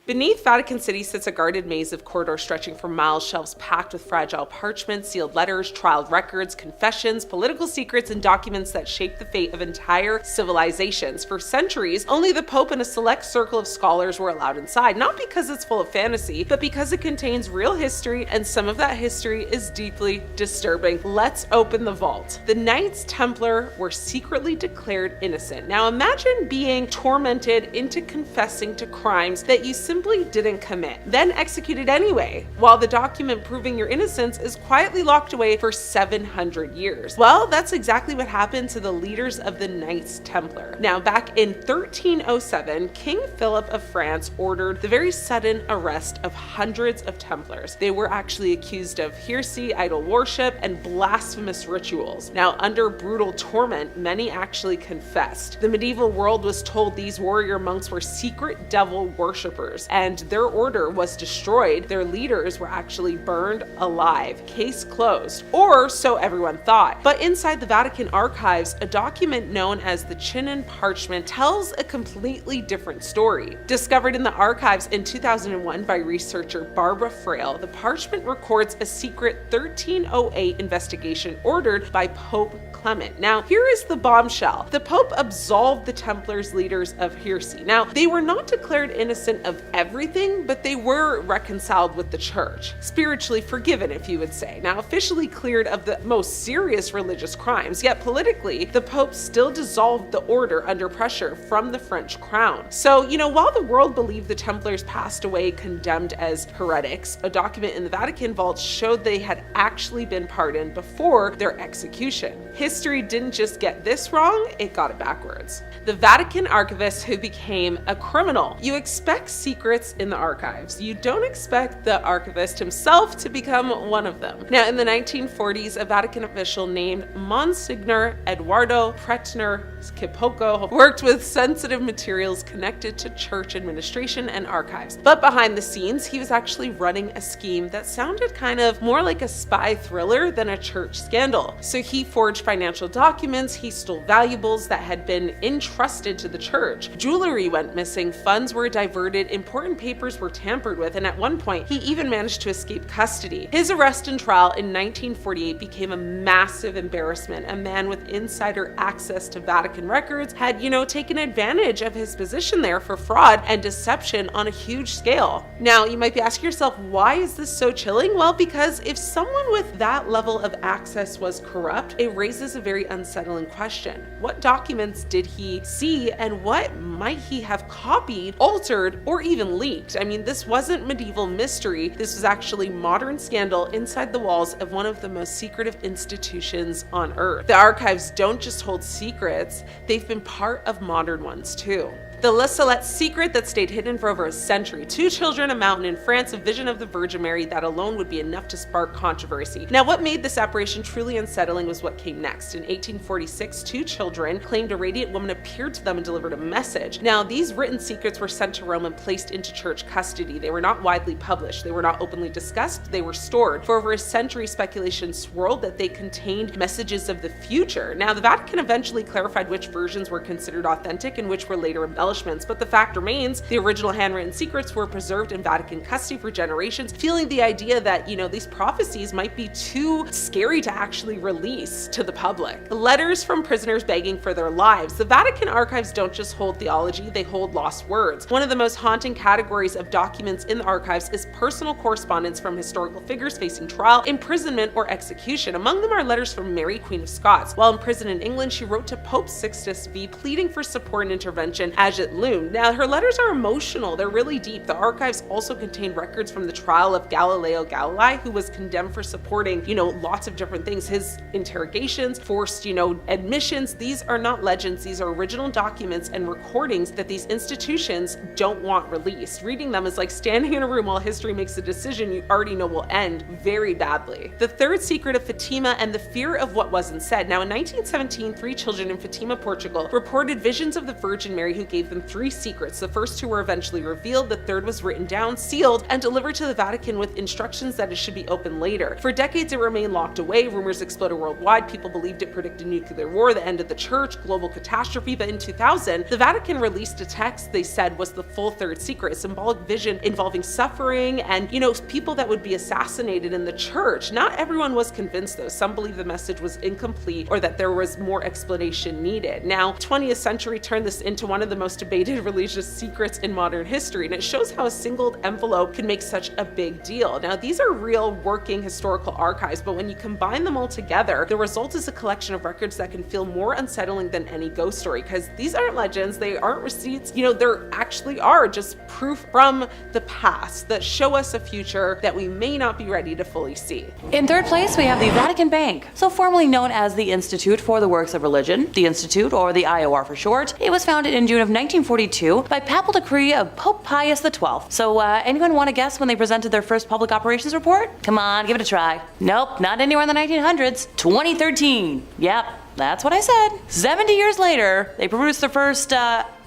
Beneath Vatican City sits a guarded maze of corridors stretching for miles, shelves packed with fragile parchment, sealed letters, trial records, confessions, political secrets, and documents that shape the fate of entire civilizations. For centuries, only the Pope and a select circle of scholars were allowed inside, not because it's full of fantasy, but because it contains real history, and some of that history is deeply disturbing. Let's open the vault. The Knights Templar were secretly declared innocent. Now imagine being tormented into confessing to crimes that you simply didn't commit, then executed anyway, while the document proving your innocence is quietly locked away for 700 years. Well, that's exactly what happened to the leaders of the Knights Templar. Now, back in 1307, King Philip of France ordered the very sudden arrest of hundreds of Templars. They were actually accused of heresy, idol worship, and blasphemous rituals. Now, under brutal torment, many actually confessed. The medieval world was told these warrior monks were secret devil worshippers, and their order was destroyed. Their leaders were actually burned alive. Case closed, or so everyone thought. But inside the Vatican archives, a document known as the Chinnan parchment tells a completely different story. Discovered in the archives in 2001 by researcher Barbara Frail, the parchment records a secret 1308 investigation ordered by Pope Clement. Now, here is the bombshell. The Pope absolved the Templars' leaders of heresy. Now, they were not declared innocent of everything, but they were reconciled with the church. Spiritually forgiven, if you would say. Now, officially cleared of the most serious religious crimes, yet politically, the Pope still dissolved the order under pressure from the French crown. So, while the world believed the Templars passed away condemned as heretics, a document in the Vatican vault showed they had actually been pardoned before their execution. History didn't just get this wrong, it got it backwards. The Vatican archivist who became a criminal. You expect secrets in the archives. You don't expect the archivist himself to become one of them. Now, in the 1940s, a Vatican official named Monsignor Eduardo Pretner Kipoco worked with sensitive materials connected to church administration and archives. But behind the scenes, he was actually running a scheme that sounded kind of more like a spy thriller than a church scandal. So he forged financial documents, he stole valuables that had been entrusted to the church. Jewelry went missing, funds were diverted, important papers were tampered with, and at one point, he even managed to escape custody. His arrest and trial in 1948 became a massive embarrassment. A man with insider access to Vatican records had, taken advantage of his position there for fraud and deception on a huge scale. Now, you might be asking yourself, why is this so chilling? Well, because if someone with that level of access was corrupt, it raises a very unsettling question. What documents did he see, and what might he have copied, altered, or even leaked? I mean, this wasn't medieval mystery. This was actually modern scandal inside the walls of one of the most secretive institutions on earth. The archives don't just hold secrets, they've been part of modern ones too. The Lelolet secret that stayed hidden for over a century. 2 children, a mountain in France, a vision of the Virgin Mary that alone would be enough to spark controversy. Now, what made this apparition truly unsettling was what came next. In 1846, 2 children claimed a radiant woman appeared to them and delivered a message. Now, these written secrets were sent to Rome and placed into church custody. They were not widely published. They were not openly discussed. They were stored. For over a century, speculation swirled that they contained messages of the future. Now, the Vatican eventually clarified which versions were considered authentic and which were later embellished, but the fact remains the original handwritten secrets were preserved in Vatican custody for generations, fueling the idea that, these prophecies might be too scary to actually release to the public. Letters from prisoners begging for their lives. The Vatican archives don't just hold theology, they hold lost words. One of the most haunting categories of documents in the archives is personal correspondence from historical figures facing trial, imprisonment, or execution. Among them are letters from Mary, Queen of Scots. While imprisoned in England, she wrote to Pope Sixtus V pleading for support and intervention as it loomed. Now, her letters are emotional, they're really deep. The archives also contain records from the trial of Galileo Galilei, who was condemned for supporting, lots of different things. His interrogations, forced, admissions. These are not legends, these are original documents and recordings that these institutions don't want released. Reading them is like standing in a room while history makes a decision you already know will end very badly. The third secret of Fatima and the fear of what wasn't said. Now, in 1917, 3 children in Fatima, Portugal, reported visions of the Virgin Mary who gave gave them 3 secrets. The first 2 were eventually revealed, the third was written down, sealed, and delivered to the Vatican with instructions that it should be opened later. For decades it remained locked away, rumors exploded worldwide, people believed it predicted nuclear war, the end of the church, global catastrophe, but in 2000, the Vatican released a text they said was the full third secret, a symbolic vision involving suffering and, people that would be assassinated in the church. Not everyone was convinced though. Some believe the message was incomplete or that there was more explanation needed. Now, 20th century turned this into one of the most debated religious secrets in modern history, and it shows how a single envelope can make such a big deal. Now, these are real working historical archives, but when you combine them all together, the result is a collection of records that can feel more unsettling than any ghost story, because these aren't legends, they aren't receipts, there actually are just proof from the past that show us a future that we may not be ready to fully see. In third place, we have the Vatican Bank, so formerly known as the Institute for the Works of Religion, the Institute, or the IOR for short. It was founded in June of 1942 by papal decree of Pope Pius XII. So anyone want to guess when they presented their first public operations report? Come on, give it a try. Nope, not anywhere in the 1900s. 2013. Yep, that's what I said. 70 years later, they produced their first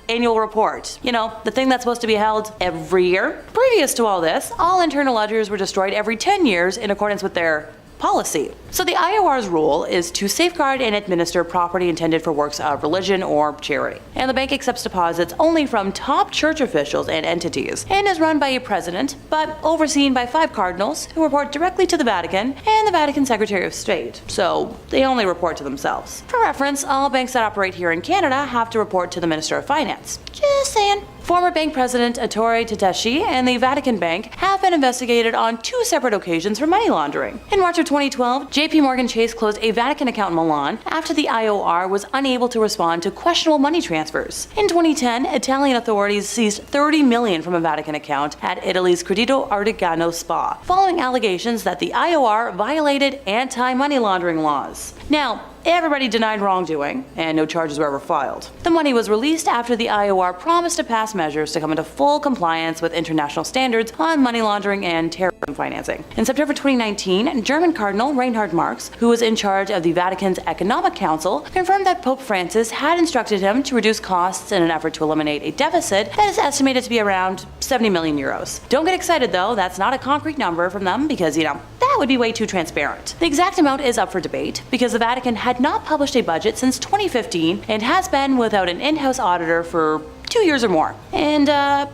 annual report. The thing that's supposed to be held every year. Previous to all this, all internal ledgers were destroyed every 10 years in accordance with their policy. So the IOR's role is to safeguard and administer property intended for works of religion or charity. And the bank accepts deposits only from top church officials and entities, and is run by a president, but overseen by 5 cardinals who report directly to the Vatican and the Vatican Secretary of State. So they only report to themselves. For reference, all banks that operate here in Canada have to report to the Minister of Finance. Just saying. Former bank president Ettore Tedeschi and the Vatican Bank have been investigated on 2 separate occasions for money laundering. In March of 2012, JP Morgan Chase closed a Vatican account in Milan after the IOR was unable to respond to questionable money transfers. In 2010, Italian authorities seized $30 million from a Vatican account at Italy's Credito Artigiano Spa, following allegations that the IOR violated anti-money laundering laws. Now, everybody denied wrongdoing, and no charges were ever filed. The money was released after the IOR promised to pass measures to come into full compliance with international standards on money laundering and terrorism financing. In September 2019, German Cardinal Reinhard Marx, who was in charge of the Vatican's Economic Council, confirmed that Pope Francis had instructed him to reduce costs in an effort to eliminate a deficit that is estimated to be around 70 million euros. Don't get excited though, that's not a concrete number from them because, that would be way too transparent. The exact amount is up for debate because the Vatican had not published a budget since 2015 and has been without an in-house auditor for 2 years or more. And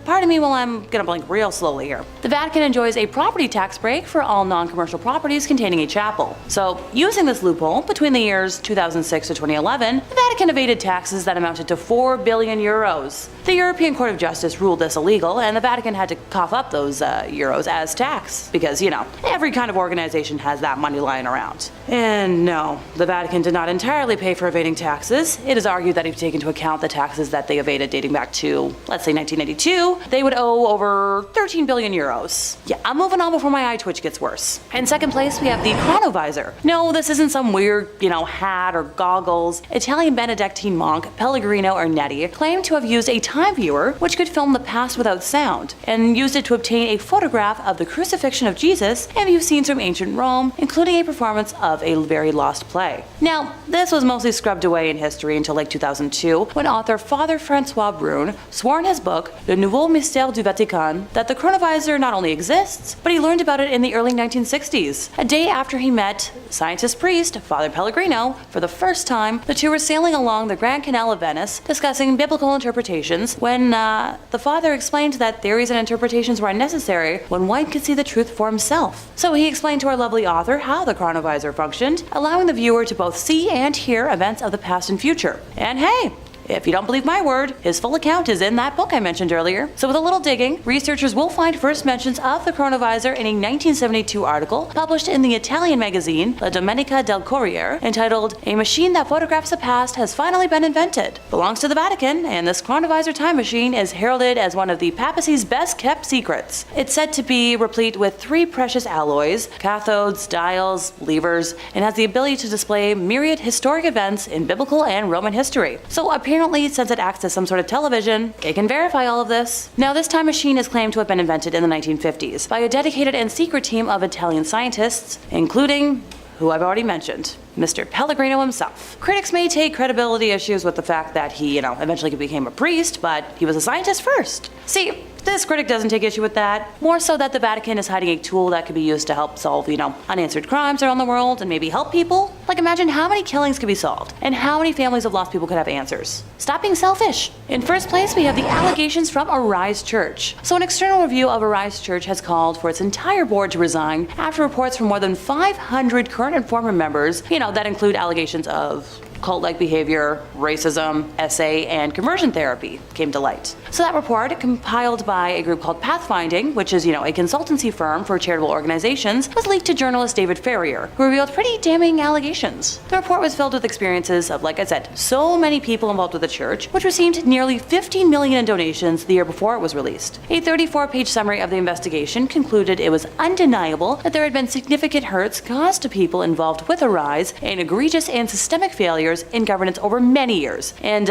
pardon me while I'm gonna blink real slowly here. The Vatican enjoys a property tax break for all non-commercial properties containing a chapel. So using this loophole, between the years 2006 to 2011, the Vatican evaded taxes that amounted to 4 billion euros. The European Court of Justice ruled this illegal, and the Vatican had to cough up those euros as tax, because, every kind of organization has that money lying around. And no, the Vatican did not entirely pay for evading taxes. It is argued that if you take into account the taxes that they evaded dating back to, let's say, 1992, they would owe over 13 billion euros. Yeah, I'm moving on before my eye twitch gets worse. In second place, we have the Chronovisor. No, this isn't some weird, hat or goggles. Italian Benedictine monk Pellegrino Ernetti claimed to have used a time viewer which could film the past without sound, and used it to obtain a photograph of the crucifixion of Jesus and view scenes from ancient Rome, including a performance of a very lost play. Now, this was mostly scrubbed away in history until like 2002, when author Father Francois Brune swore in his book, Le Nouveau Mystère du Vatican, that the Chronovisor not only exists, but he learned about it in the early 1960s. A day after he met scientist priest Father Pellegrino for the first time, the two were sailing along the Grand Canal of Venice, discussing biblical interpretations, when the father explained that theories and interpretations were unnecessary when one could see the truth for himself. So he explained to our lovely author how the Chronovisor functioned, allowing the viewer to both see and hear events of the past and future. And hey, if you don't believe my word, his full account is in that book I mentioned earlier. So with a little digging, researchers will find first mentions of the Chronovisor in a 1972 article published in the Italian magazine La Domenica del Corriere, entitled "A Machine That Photographs the Past Has Finally Been Invented." Belongs to the Vatican, and this Chronovisor time machine is heralded as one of the papacy's best kept secrets. It's said to be replete with 3 precious alloys, cathodes, dials, levers, and has the ability to display myriad historic events in biblical and Roman history. So apparently, since it acts as some sort of television, it can verify all of this. Now, this time machine is claimed to have been invented in the 1950s by a dedicated and secret team of Italian scientists, including who I've already mentioned, Mr. Pellegrino himself. Critics may take credibility issues with the fact that he, eventually became a priest, but he was a scientist first. See, this critic doesn't take issue with that, more so that the Vatican is hiding a tool that could be used to help solve, unanswered crimes around the world and maybe help people. Like, imagine how many killings could be solved and how many families of lost people could have answers. Stop being selfish. In first place, we have the allegations from Arise Church. So an external review of Arise Church has called for its entire board to resign after reports from more than 500 current and former members, that include allegations of cult-like behavior, racism, SA, and conversion therapy came to light. So that report, compiled by a group called Pathfinding, which is, a consultancy firm for charitable organizations, was leaked to journalist David Ferrier, who revealed pretty damning allegations. The report was filled with experiences of, like I said, so many people involved with the church, which received nearly $15 million in donations the year before it was released. A 34-page summary of the investigation concluded it was undeniable that there had been significant hurts caused to people involved with Arise and egregious and systemic failures in governance over many years. And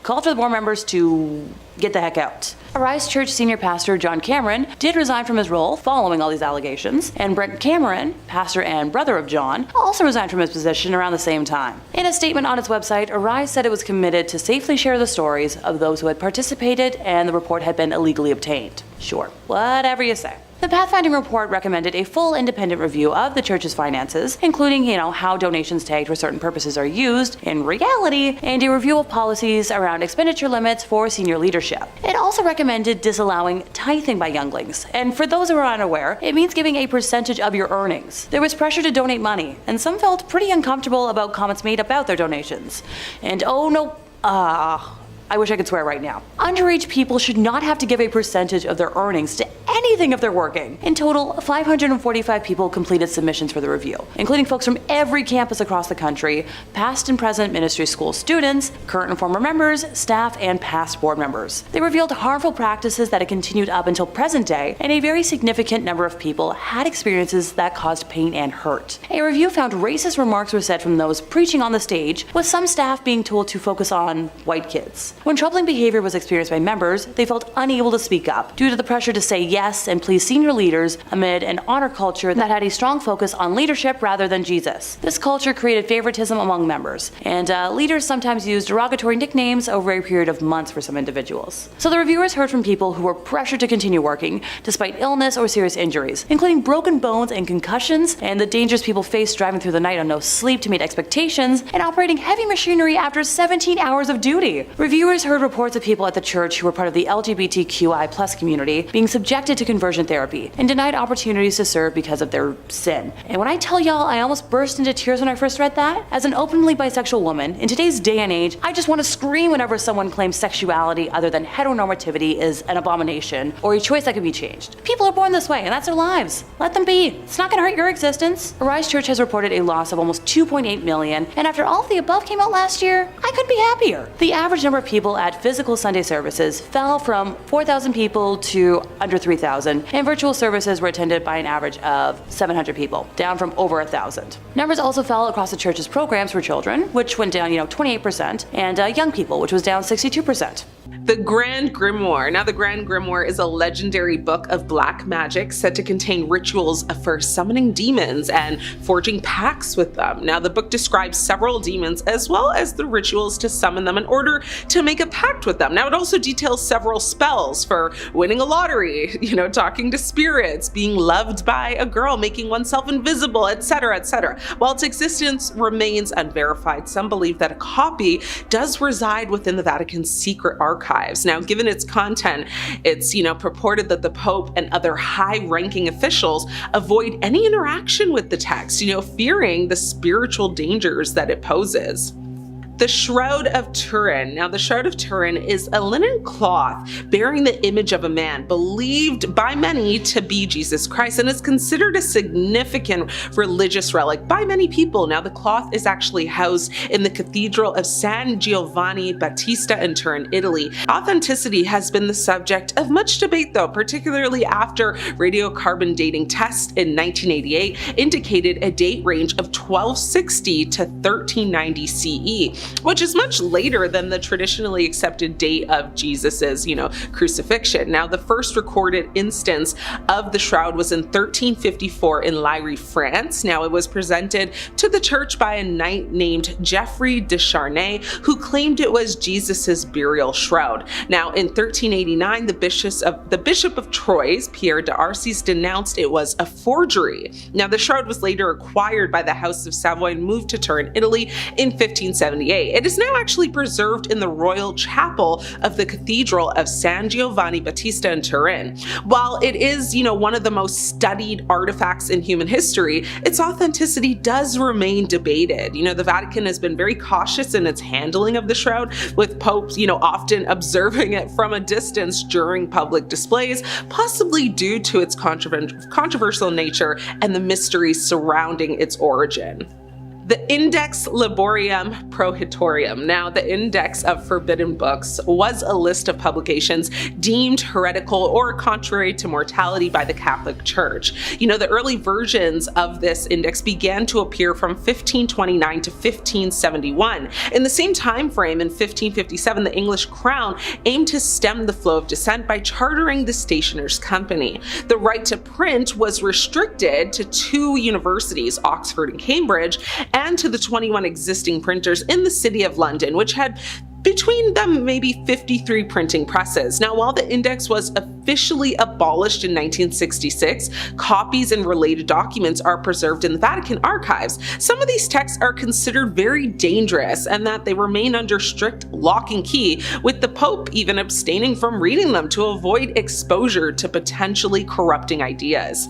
called for the board members to get the heck out. Arise Church senior pastor John Cameron did resign from his role following all these allegations, and Brent Cameron, pastor and brother of John, also resigned from his position around the same time. In a statement on its website, Arise said it was committed to safely share the stories of those who had participated and the report had been illegally obtained. Sure, whatever you say. The Pathfinding report recommended a full independent review of the church's finances, including, how donations tagged for certain purposes are used in reality, and a review of policies around expenditure limits for senior leadership. It also recommended disallowing tithing by younglings, and for those who are unaware, it means giving a percentage of your earnings. There was pressure to donate money, and some felt pretty uncomfortable about comments made about their donations. And oh no, I wish I could swear right now. Underage people should not have to give a percentage of their earnings to anything if they're working. In total, 545 people completed submissions for the review, including folks from every campus across the country, past and present ministry school students, current and former members, staff, and past board members. They revealed harmful practices that had continued up until present day, and a very significant number of people had experiences that caused pain and hurt. A review found racist remarks were said from those preaching on the stage, with some staff being told to focus on white kids. When troubling behavior was experienced by members, they felt unable to speak up due to the pressure to say yes and please senior leaders amid an honor culture that had a strong focus on leadership rather than Jesus. This culture created favoritism among members, and leaders sometimes used derogatory nicknames over a period of months for some individuals. So the reviewers heard from people who were pressured to continue working despite illness or serious injuries, including broken bones and concussions, and the dangers people faced driving through the night on no sleep to meet expectations, and operating heavy machinery after 17 hours of duty. Reviewers heard reports of people at the church who were part of the LGBTQI+ community being subjected to conversion therapy and denied opportunities to serve because of their sin. And when I tell y'all I almost burst into tears when I first read that, as an openly bisexual woman, in today's day and age, I just want to scream whenever someone claims sexuality other than heteronormativity is an abomination or a choice that can be changed. People are born this way and that's their lives. Let them be. It's not going to hurt your existence. Arise Church has reported a loss of almost $2.8 million, and after all of the above came out last year, I couldn't be happier. The average number of people at physical Sunday services fell from 4,000 people to under 3,000, and virtual services were attended by an average of 700 people, down from over 1,000. Numbers also fell across the church's programs for children, which went down 28%, and young people, which was down 62%. The Grand Grimoire. Now, the Grand Grimoire is a legendary book of black magic said to contain rituals for summoning demons and forging pacts with them. Now, the book describes several demons as well as the rituals to summon them in order to make a pact with them. Now, it also details several spells for winning a lottery, talking to spirits, being loved by a girl, making oneself invisible, etc., etc. While its existence remains unverified, some believe that a copy does reside within the Vatican's secret archives. Now, given its content, it's purported that the Pope and other high-ranking officials avoid any interaction with the text, fearing the spiritual dangers that it poses. The Shroud of Turin. Now, the Shroud of Turin is a linen cloth bearing the image of a man believed by many to be Jesus Christ, and is considered a significant religious relic by many people. Now, the cloth is actually housed in the Cathedral of San Giovanni Battista in Turin, Italy. Authenticity has been the subject of much debate, though, particularly after radiocarbon dating tests in 1988 indicated a date range of 1260 to 1390 CE. which is much later than the traditionally accepted date of Jesus's, crucifixion. Now, the first recorded instance of the shroud was in 1354 in Liry, France. Now, it was presented to the church by a knight named Geoffrey de Charnay, who claimed it was Jesus's burial shroud. Now, in 1389, the Bishop of Troyes, Pierre de Arcis, denounced it was a forgery. Now, the shroud was later acquired by the House of Savoy and moved to Turin, Italy in 1578. It is now actually preserved in the Royal Chapel of the Cathedral of San Giovanni Battista in Turin. While it is, one of the most studied artifacts in human history, its authenticity does remain debated. The Vatican has been very cautious in its handling of the shroud, with popes, often observing it from a distance during public displays, possibly due to its controversial nature and the mysteries surrounding its origin. The Index Librorum Prohibitorium. Now, the Index of Forbidden Books was a list of publications deemed heretical or contrary to morality by the Catholic Church. The early versions of this index began to appear from 1529 to 1571. In the same time frame, in 1557, the English Crown aimed to stem the flow of dissent by chartering the Stationers' Company. The right to print was restricted to 2 universities, Oxford and Cambridge, and to the 21 existing printers in the City of London, which had between them maybe 53 printing presses. Now, while the index was officially abolished in 1966, copies and related documents are preserved in the Vatican archives. Some of these texts are considered very dangerous and that they remain under strict lock and key, with the Pope even abstaining from reading them to avoid exposure to potentially corrupting ideas.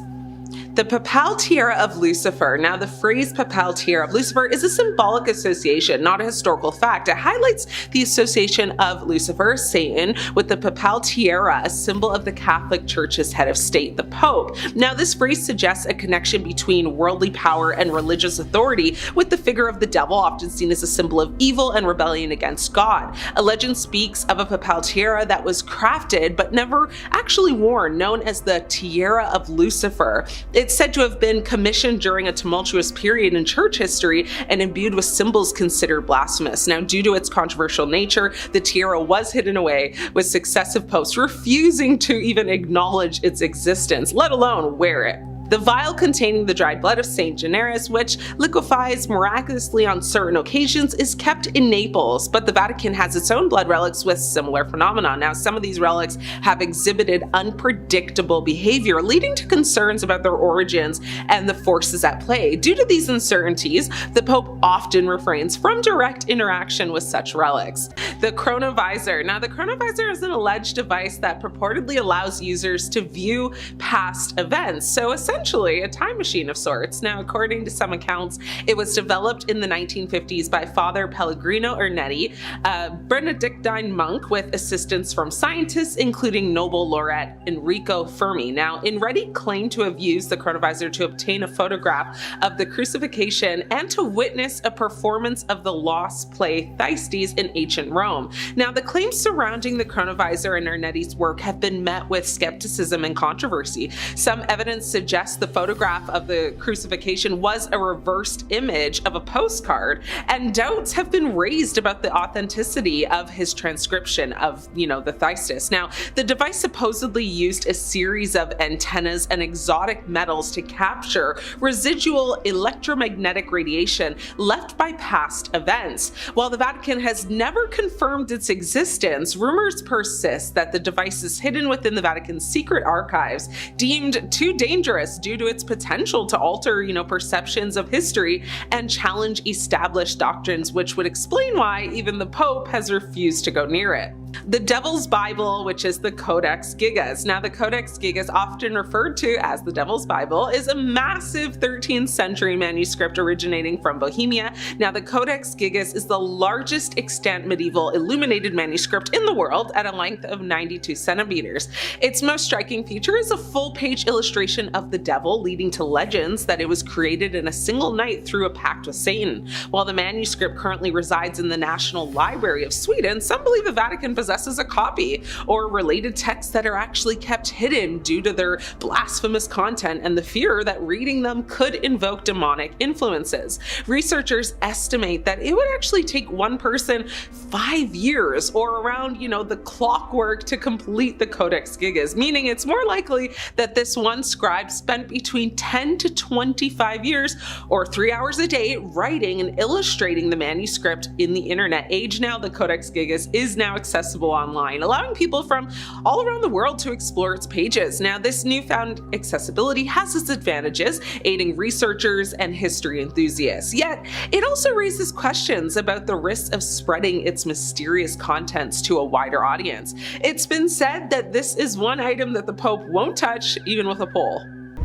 The Papal Tiara of Lucifer. Now, the phrase Papal Tiara of Lucifer is a symbolic association, not a historical fact. It highlights the association of Lucifer, Satan, with the Papal Tiara, a symbol of the Catholic Church's head of state, the Pope. Now, this phrase suggests a connection between worldly power and religious authority, with the figure of the devil often seen as a symbol of evil and rebellion against God. A legend speaks of a Papal Tiara that was crafted but never actually worn, known as the Tiara of Lucifer. It's said to have been commissioned during a tumultuous period in church history and imbued with symbols considered blasphemous. Now, due to its controversial nature, the tiara was hidden away, with successive popes refusing to even acknowledge its existence, let alone wear it. The vial containing the dried blood of Saint Generis, which liquefies miraculously on certain occasions, is kept in Naples, but the Vatican has its own blood relics with similar phenomena. Now, some of these relics have exhibited unpredictable behavior, leading to concerns about their origins and the forces at play. Due to these uncertainties, the Pope often refrains from direct interaction with such relics. The Chronovisor. Now, the Chronovisor is an alleged device that purportedly allows users to view past events, so essentially a time machine of sorts. Now, according to some accounts, it was developed in the 1950s by Father Pellegrino Ernetti, a Benedictine monk, with assistance from scientists, including Nobel laureate Enrico Fermi. Now, Ernetti claimed to have used the Chronovisor to obtain a photograph of the crucifixion and to witness a performance of the lost play Thyestes in ancient Rome. Now, the claims surrounding the Chronovisor and Ernetti's work have been met with skepticism and controversy. Some evidence suggests the photograph of the crucifixion was a reversed image of a postcard, and doubts have been raised about the authenticity of his transcription of, the Thyestes. Now, the device supposedly used a series of antennas and exotic metals to capture residual electromagnetic radiation left by past events. While the Vatican has never confirmed its existence, rumors persist that the device is hidden within the Vatican's secret archives, deemed too dangerous due to its potential to alter, perceptions of history and challenge established doctrines, which would explain why even the Pope has refused to go near it. The Devil's Bible, which is the Codex Gigas. Now, the Codex Gigas, often referred to as the Devil's Bible, is a massive 13th century manuscript originating from Bohemia. Now, the Codex Gigas is the largest extant medieval illuminated manuscript in the world at a length of 92 centimeters. Its most striking feature is a full-page illustration of the devil, leading to legends that it was created in a single night through a pact with Satan. While the manuscript currently resides in the National Library of Sweden, some believe the Vatican possesses a copy, or related texts that are actually kept hidden due to their blasphemous content and the fear that reading them could invoke demonic influences. Researchers estimate that it would actually take one person 5 years, or around, the clockwork, to complete the Codex Gigas, meaning it's more likely that this one scribe spent between 10 to 25 years, or 3 hours a day, writing and illustrating the manuscript. In the internet age now, the Codex Gigas is now accessible online, allowing people from all around the world to explore its pages. Now, this newfound accessibility has its advantages, aiding researchers and history enthusiasts. Yet, it also raises questions about the risks of spreading its mysterious contents to a wider audience. It's been said that this is one item that the Pope won't touch, even with a pole.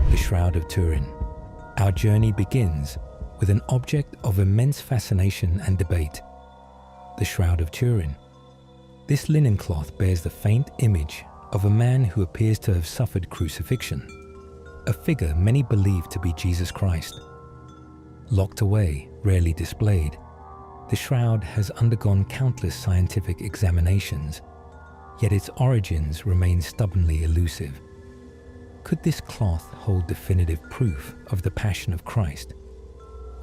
The Shroud of Turin. Our journey begins with an object of immense fascination and debate, the Shroud of Turin. This linen cloth bears the faint image of a man who appears to have suffered crucifixion, a figure many believe to be Jesus Christ. Locked away, rarely displayed, the shroud has undergone countless scientific examinations, yet its origins remain stubbornly elusive. Could this cloth hold definitive proof of the Passion of Christ?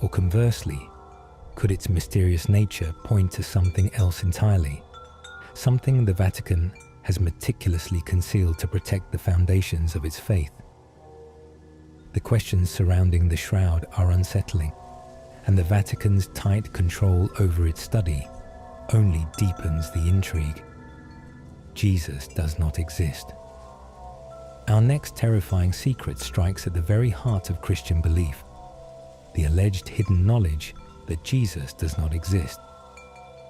Or conversely, could its mysterious nature point to something else entirely, something the Vatican has meticulously concealed to protect the foundations of its faith? The questions surrounding the shroud are unsettling, and the Vatican's tight control over its study only deepens the intrigue. Jesus does not exist. Our next terrifying secret strikes at the very heart of Christian belief, the alleged hidden knowledge that Jesus does not exist.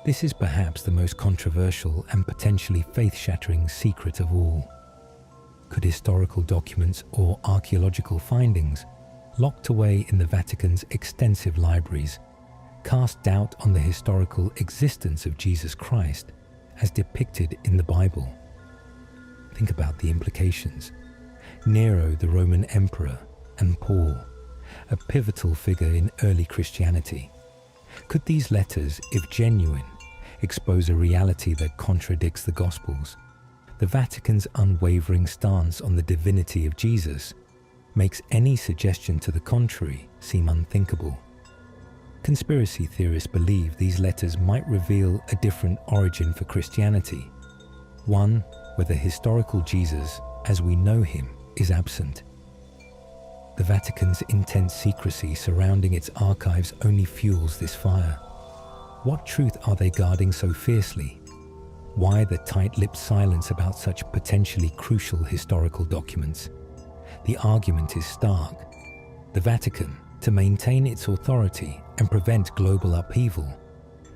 This is perhaps the most controversial and potentially faith-shattering secret of all. Could historical documents or archaeological findings, locked away in the Vatican's extensive libraries, cast doubt on the historical existence of Jesus Christ as depicted in the Bible? Think about the implications. Nero, the Roman emperor, and Paul, a pivotal figure in early Christianity. Could these letters, if genuine, expose a reality that contradicts the Gospels? The Vatican's unwavering stance on the divinity of Jesus makes any suggestion to the contrary seem unthinkable. Conspiracy theorists believe these letters might reveal a different origin for Christianity, one where the historical Jesus, as we know him, is absent. The Vatican's intense secrecy surrounding its archives only fuels this fire. What truth are they guarding so fiercely? Why the tight-lipped silence about such potentially crucial historical documents? The argument is stark. The Vatican, to maintain its authority and prevent global upheaval,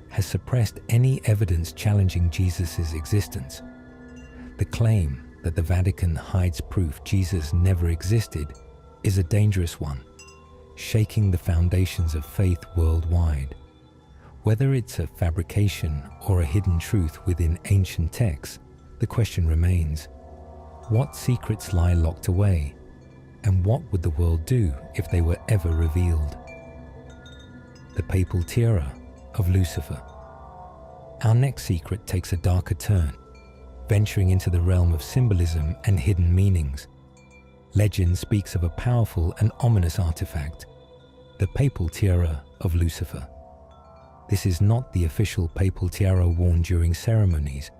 has suppressed any evidence challenging Jesus' existence. The claim that the Vatican hides proof Jesus never existed is a dangerous one, shaking the foundations of faith worldwide. Whether it's a fabrication or a hidden truth within ancient texts, the question remains: what secrets lie locked away, and what would the world do if they were ever revealed? The papal tiara of Lucifer. Our next secret takes a darker turn, venturing into the realm of symbolism and hidden meanings. Legend speaks of a powerful and ominous artifact, the papal tiara of Lucifer. This is not the official papal tiara worn during ceremonies,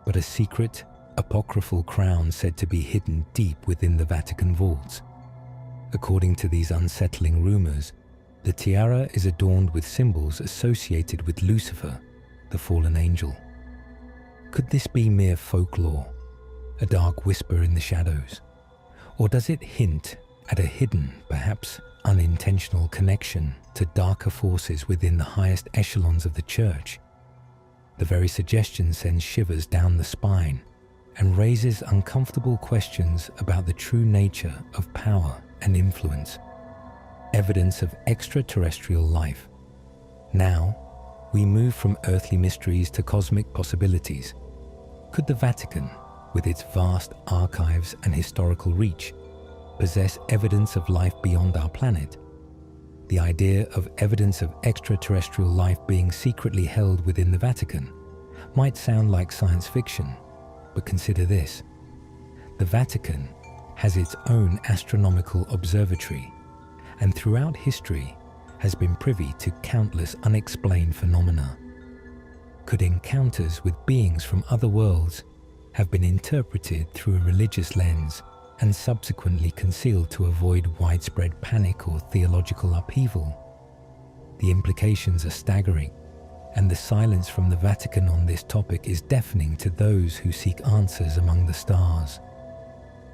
but a secret, apocryphal crown said to be hidden deep within the Vatican vaults. According to these unsettling rumors, the tiara is adorned with symbols associated with Lucifer, the fallen angel. Could this be mere folklore, a dark whisper in the shadows? Or does it hint at a hidden, perhaps unintentional connection to darker forces within the highest echelons of the Church? The very suggestion sends shivers down the spine and raises uncomfortable questions about the true nature of power and influence. Evidence of extraterrestrial life. Now, we move from earthly mysteries to cosmic possibilities. Could the Vatican, with its vast archives and historical reach, possess evidence of life beyond our planet? The idea of evidence of extraterrestrial life being secretly held within the Vatican might sound like science fiction, but consider this. The Vatican has its own astronomical observatory, and throughout history has been privy to countless unexplained phenomena. Could encounters with beings from other worlds have been interpreted through a religious lens and subsequently concealed to avoid widespread panic or theological upheaval? The implications are staggering, and the silence from the Vatican on this topic is deafening to those who seek answers among the stars.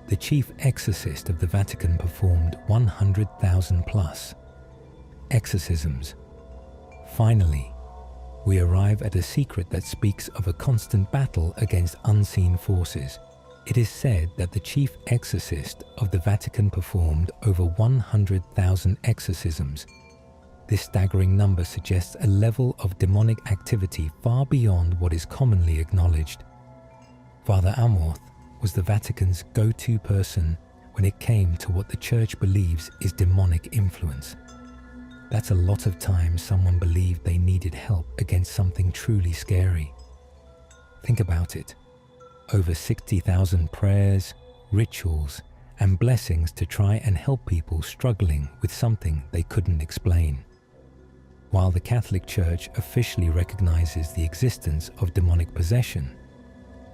The chief exorcist of the Vatican performed 100,000 plus exorcisms. Finally, we arrive at a secret that speaks of a constant battle against unseen forces. It is said that the chief exorcist of the Vatican performed over 100,000 exorcisms. This staggering number suggests a level of demonic activity far beyond what is commonly acknowledged. Father Amorth was the Vatican's go-to person when it came to what the Church believes is demonic influence. That's a lot of times someone believed they needed help against something truly scary. Think about it. Over 60,000 prayers, rituals, and blessings to try and help people struggling with something they couldn't explain. While the Catholic Church officially recognizes the existence of demonic possession,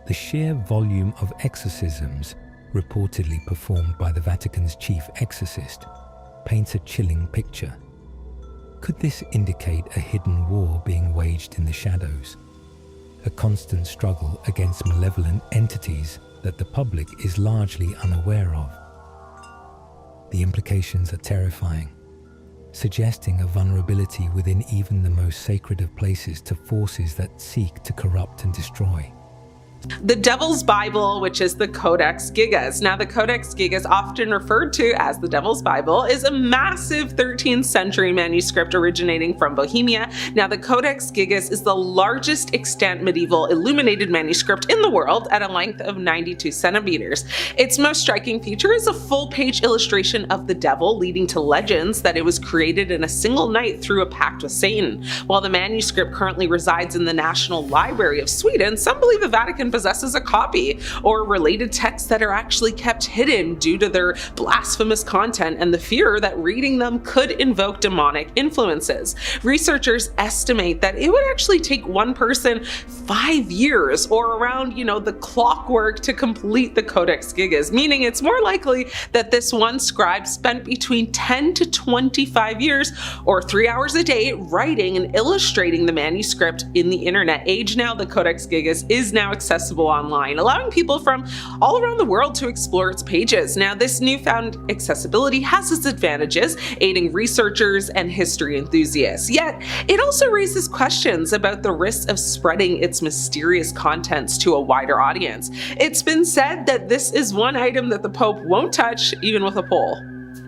the sheer volume of exorcisms reportedly performed by the Vatican's chief exorcist paints a chilling picture. Could this indicate a hidden war being waged in the shadows? A constant struggle against malevolent entities that the public is largely unaware of? The implications are terrifying, suggesting a vulnerability within even the most sacred of places to forces that seek to corrupt and destroy. The Devil's Bible, which is the Codex Gigas. Now, the Codex Gigas, often referred to as the Devil's Bible, is a massive 13th century manuscript originating from Bohemia. Now, the Codex Gigas is the largest extant medieval illuminated manuscript in the world at a length of 92 centimeters. Its most striking feature is a full-page illustration of the devil, leading to legends that it was created in a single night through a pact with Satan. While the manuscript currently resides in the National Library of Sweden, some believe the Vatican possesses a copy or related texts that are actually kept hidden due to their blasphemous content and the fear that reading them could invoke demonic influences. Researchers estimate that it would actually take one person 5 years or around, the clockwork to complete the Codex Gigas, meaning it's more likely that this one scribe spent between 10 to 25 years or 3 hours a day writing and illustrating the manuscript. In the internet age now, the Codex Gigas is now accessible online, allowing people from all around the world to explore its pages. Now, this newfound accessibility has its advantages, aiding researchers and history enthusiasts. Yet, it also raises questions about the risks of spreading its mysterious contents to a wider audience. It's been said that this is one item that the Pope won't touch, even with a pole.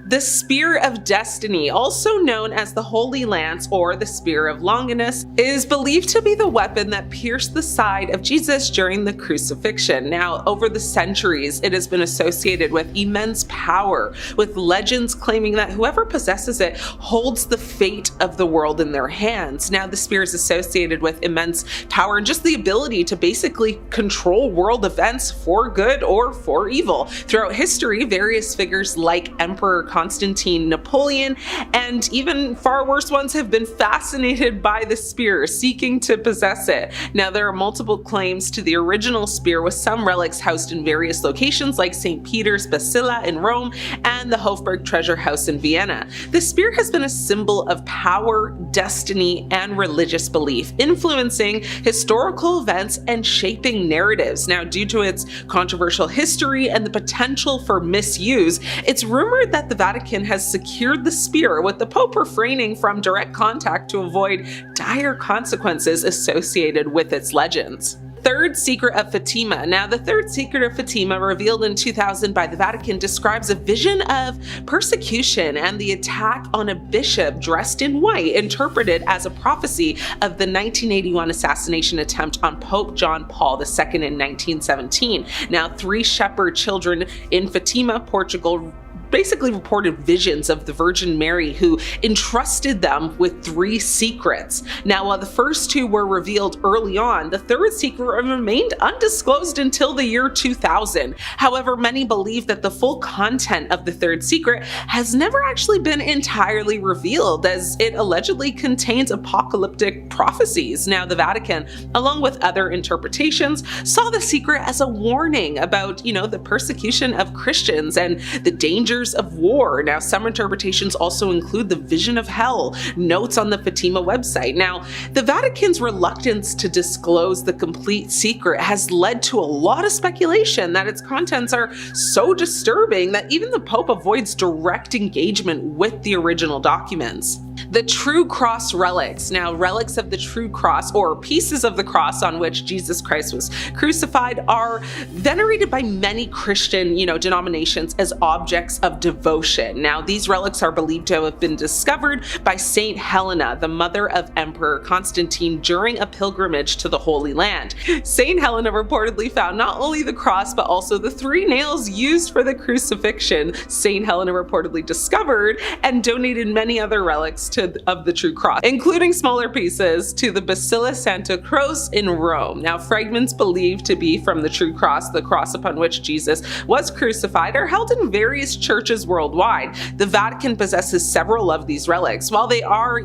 The Spear of Destiny, also known as the Holy Lance or the Spear of Longinus, is believed to be the weapon that pierced the side of Jesus during the crucifixion. Now, over the centuries, it has been associated with immense power, with legends claiming that whoever possesses it holds the fate of the world in their hands. Now, the spear is associated with immense power and just the ability to basically control world events for good or for evil. Throughout history, various figures like Emperor Constantine, Napoleon, and even far worse ones have been fascinated by the spear, seeking to possess it. Now, there are multiple claims to the original spear, with some relics housed in various locations like St. Peter's Basilica in Rome and the Hofburg Treasure House in Vienna. The spear has been a symbol of power, destiny, and religious belief, influencing historical events and shaping narratives. Now, due to its controversial history and the potential for misuse, it's rumored that the Vatican has secured the spear, with the Pope refraining from direct contact to avoid dire consequences associated with its legends. Third Secret of Fatima. Now, the Third Secret of Fatima, revealed in 2000 by the Vatican, describes a vision of persecution and the attack on a bishop dressed in white, interpreted as a prophecy of the 1981 assassination attempt on Pope John Paul II in 1917. Now, 3 shepherd children in Fatima, Portugal, basically reported visions of the Virgin Mary, who entrusted them with 3 secrets. Now, while the first 2 were revealed early on, the third secret remained undisclosed until the year 2000. However, many believe that the full content of the third secret has never actually been entirely revealed, as it allegedly contains apocalyptic prophecies. Now, the Vatican, along with other interpretations, saw the secret as a warning about, the persecution of Christians and the dangers of war. Now, some interpretations also include the vision of hell, notes on the Fatima website. Now, the Vatican's reluctance to disclose the complete secret has led to a lot of speculation that its contents are so disturbing that even the Pope avoids direct engagement with the original documents. The True Cross relics. Now, relics of the True Cross, or pieces of the cross on which Jesus Christ was crucified, are venerated by many Christian, denominations as objects of devotion. Now, these relics are believed to have been discovered by Saint Helena, the mother of Emperor Constantine, during a pilgrimage to the Holy Land. Saint Helena reportedly found not only the cross, but also the 3 nails used for the crucifixion. Saint Helena reportedly discovered and donated many other relics of the True Cross, including smaller pieces, to the Basilica Santa Croce in Rome. Now, fragments believed to be from the True Cross, the cross upon which Jesus was crucified, are held in various churches worldwide. The Vatican possesses several of these relics. While they are,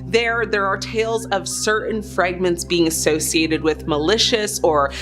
there are tales of certain fragments being associated with malicious or,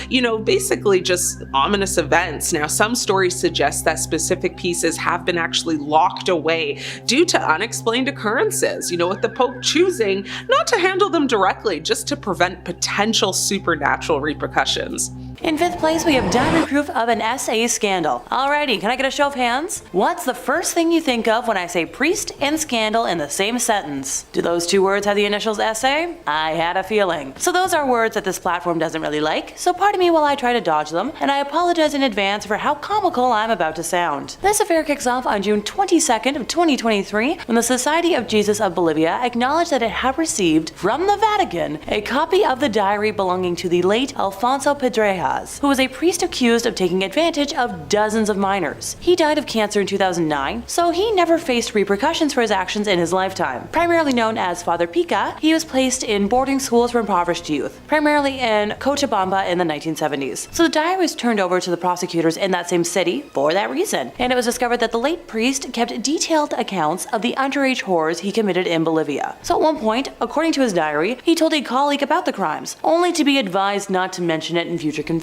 basically just ominous events. Now, some stories suggest that specific pieces have been actually locked away due to unexplained occurrences, with the Pope choosing not to handle them directly, just to prevent potential supernatural repercussions. In 5th place, we have diamond proof of an SA scandal. Alrighty, can I get a show of hands? What's the first thing you think of when I say priest and scandal in the same sentence? Do those 2 words have the initials SA? I had a feeling. So those are words that this platform doesn't really like, so pardon me while I try to dodge them, and I apologize in advance for how comical I'm about to sound. This affair kicks off on June 22nd of 2023, when the Society of Jesus of Bolivia acknowledged that it had received from the Vatican a copy of the diary belonging to the late Alfonso Pedreja, who was a priest accused of taking advantage of dozens of minors. He died of cancer in 2009, so he never faced repercussions for his actions in his lifetime. Primarily known as Father Pica, he was placed in boarding schools for impoverished youth, primarily in Cochabamba in the 1970s. So the diary was turned over to the prosecutors in that same city for that reason, and it was discovered that the late priest kept detailed accounts of the underage horrors he committed in Bolivia. So at one point, according to his diary, he told a colleague about the crimes, only to be advised not to mention it in future confessions.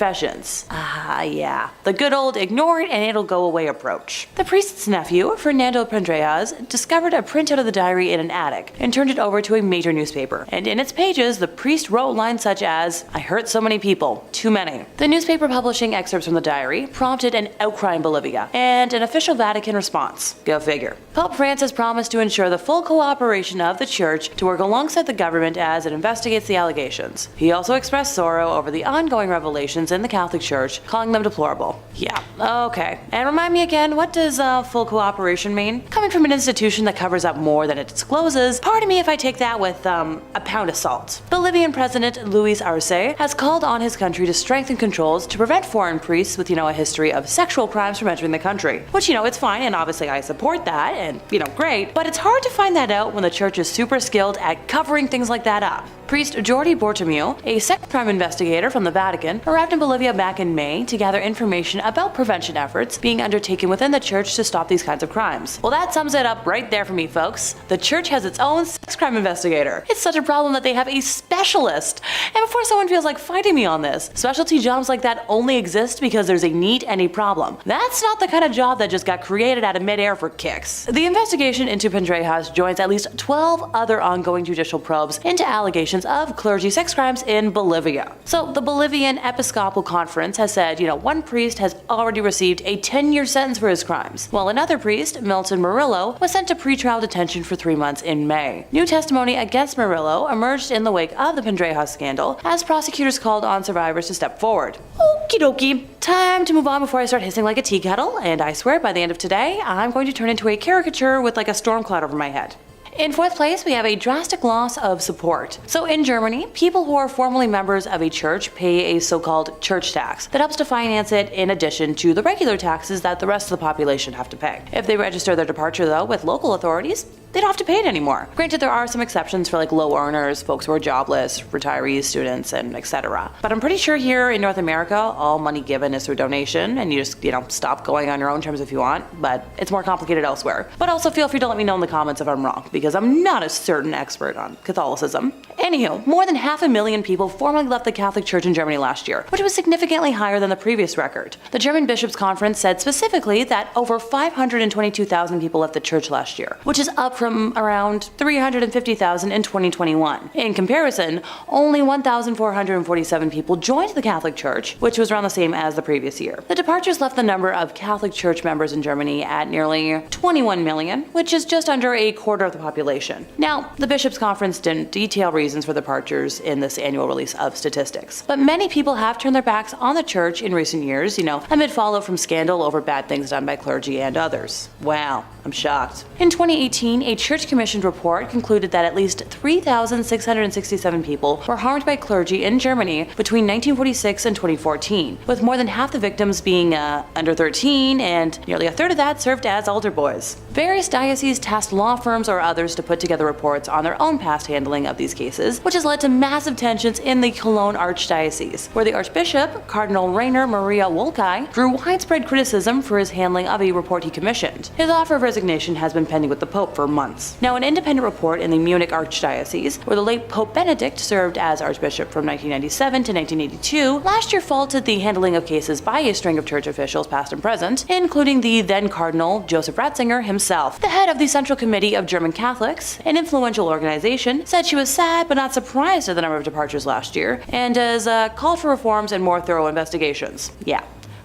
Yeah, the good old ignore it and it'll go away approach. The priest's nephew, Fernando Pendrejas, discovered a printout of the diary in an attic and turned it over to a major newspaper. And in its pages, the priest wrote lines such as, "I hurt so many people, too many." The newspaper publishing excerpts from the diary prompted an outcry in Bolivia and an official Vatican response. Go figure. Pope Francis promised to ensure the full cooperation of the church to work alongside the government as it investigates the allegations. He also expressed sorrow over the ongoing revelations in the Catholic Church, calling them deplorable. Yeah, okay. And remind me again, what does full cooperation mean? Coming from an institution that covers up more than it discloses, pardon me if I take that with a pound of salt. Bolivian President Luis Arce has called on his country to strengthen controls to prevent foreign priests with, a history of sexual crimes from entering the country. Which, it's fine, and obviously I support that, and, great, but it's hard to find that out when the church is super skilled at covering things like that up. Priest Jordi Bortomeu, a sex crime investigator from the Vatican, arrived in Bolivia back in May to gather information about prevention efforts being undertaken within the church to stop these kinds of crimes. Well, that sums it up right there for me, folks. The church has its own sex crime investigator. It's such a problem that they have a specialist. And before someone feels like fighting me on this, specialty jobs like that only exist because there's a need and a problem. That's not the kind of job that just got created out of midair for kicks. The investigation into Pendrejas joins at least 12 other ongoing judicial probes into allegations of clergy sex crimes in Bolivia. So the Bolivian Episcopal Conference has said, one priest has already received a 10-year sentence for his crimes, while another priest, Milton Murillo, was sent to pretrial detention for 3 months in May. New testimony against Murillo emerged in the wake of the Pendrejas scandal as prosecutors called on survivors to step forward. Okie dokie. Time to move on before I start hissing like a tea kettle, and I swear by the end of today, I'm going to turn into a caricature with like a storm cloud over my head. In fourth place, we have a drastic loss of support. So in Germany, people who are formerly members of a church pay a so-called church tax that helps to finance it in addition to the regular taxes that the rest of the population have to pay. If they register their departure though with local authorities, they don't have to pay it anymore. Granted, there are some exceptions for like low earners, folks who are jobless, retirees, students, and etc. But I'm pretty sure here in North America, all money given is through donation, and you just, stop going on your own terms if you want, but it's more complicated elsewhere. But also feel free to let me know in the comments if I'm wrong, because I'm not a certain expert on Catholicism. Anywho, more than 500,000 people formally left the Catholic Church in Germany last year, which was significantly higher than the previous record. The German Bishops' Conference said specifically that over 522,000 people left the church last year, which is up from around 350,000 in 2021. In comparison, only 1,447 people joined the Catholic Church, which was around the same as the previous year. The departures left the number of Catholic Church members in Germany at nearly 21 million, which is just under a quarter of the population. Now, the Bishops' Conference didn't detail reasons for departures in this annual release of statistics, but many people have turned their backs on the church in recent years, amid fallout from scandal over bad things done by clergy and others. Wow, I'm shocked. In 2018, a church-commissioned report concluded that at least 3,667 people were harmed by clergy in Germany between 1946 and 2014, with more than half the victims being under 13 and nearly a third of that served as altar boys. Various dioceses tasked law firms or others to put together reports on their own past handling of these cases, which has led to massive tensions in the Cologne Archdiocese, where the Archbishop, Cardinal Rainer Maria Wolkai, drew widespread criticism for his handling of a report he commissioned. His offer of resignation has been pending with the Pope for months. Now, an independent report in the Munich Archdiocese, where the late Pope Benedict served as Archbishop from 1997 to 1982, last year faulted the handling of cases by a string of church officials past and present, including the then Cardinal Joseph Ratzinger himself. The head of the Central Committee of German Catholics, an influential organization, said she was sad but not surprised at the number of departures last year, and has called for reforms and more thorough investigations. Yeah,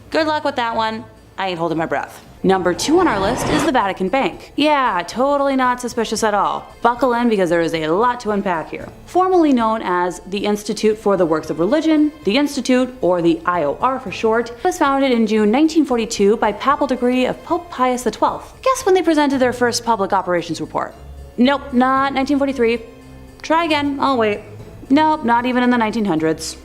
good luck with that one. I ain't holding my breath. Number 2 on our list is the Vatican Bank. Yeah, totally not suspicious at all. Buckle in because there is a lot to unpack here. Formerly known as the Institute for the Works of Religion, the Institute, or the IOR for short, was founded in June 1942 by papal decree of Pope Pius XII. Guess when they presented their first public operations report? Nope, not 1943. Try again, I'll wait. Nope, not even in the 1900s.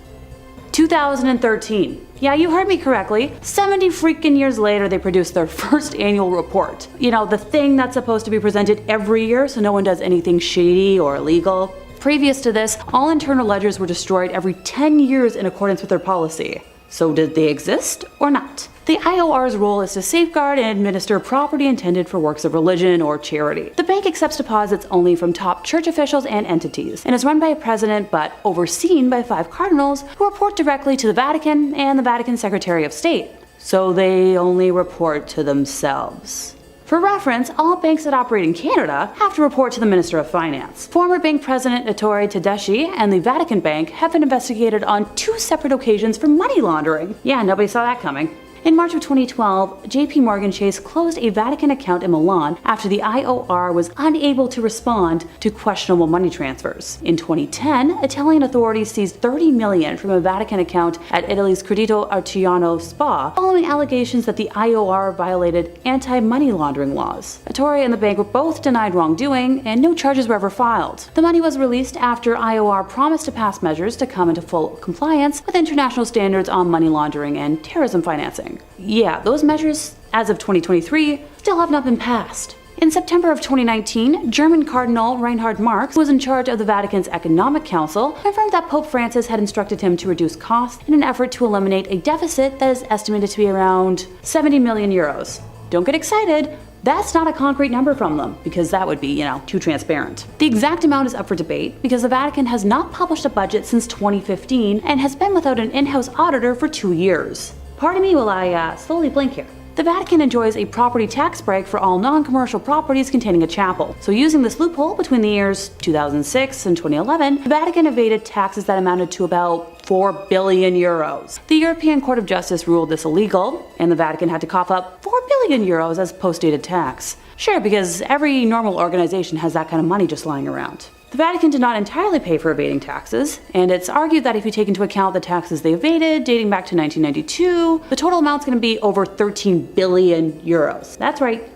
2013. Yeah, you heard me correctly. 70 freaking years later, they produced their first annual report. The thing that's supposed to be presented every year so no one does anything shady or illegal. Previous to this, all internal ledgers were destroyed every 10 years in accordance with their policy. So did they exist or not? The IOR's role is to safeguard and administer property intended for works of religion or charity. The bank accepts deposits only from top church officials and entities, and is run by a president but overseen by 5 cardinals who report directly to the Vatican and the Vatican Secretary of State. So they only report to themselves. For reference, all banks that operate in Canada have to report to the Minister of Finance. Former bank president Ettore Tedeschi and the Vatican Bank have been investigated on 2 separate occasions for money laundering. Yeah, nobody saw that coming. In March of 2012, JP Morgan Chase closed a Vatican account in Milan after the IOR was unable to respond to questionable money transfers. In 2010, Italian authorities seized $30 million from a Vatican account at Italy's Credito Artigiano Spa following allegations that the IOR violated anti-money laundering laws. Ettore and the bank were both denied wrongdoing, and no charges were ever filed. The money was released after IOR promised to pass measures to come into full compliance with international standards on money laundering and terrorism financing. Yeah, those measures, as of 2023, still have not been passed. In September of 2019, German Cardinal Reinhard Marx, who was in charge of the Vatican's Economic Council, confirmed that Pope Francis had instructed him to reduce costs in an effort to eliminate a deficit that is estimated to be around 70 million euros. Don't get excited. That's not a concrete number from them, because that would be, too transparent. The exact amount is up for debate because the Vatican has not published a budget since 2015 and has been without an in-house auditor for 2 years. Pardon me while I slowly blink here. The Vatican enjoys a property tax break for all non-commercial properties containing a chapel. So using this loophole between the years 2006 and 2011, the Vatican evaded taxes that amounted to about 4 billion euros. The European Court of Justice ruled this illegal, and the Vatican had to cough up 4 billion euros as post-dated tax. Sure, because every normal organization has that kind of money just lying around. The Vatican did not entirely pay for evading taxes, and it's argued that if you take into account the taxes they evaded dating back to 1992, the total amount's going to be over 13 billion euros. That's right,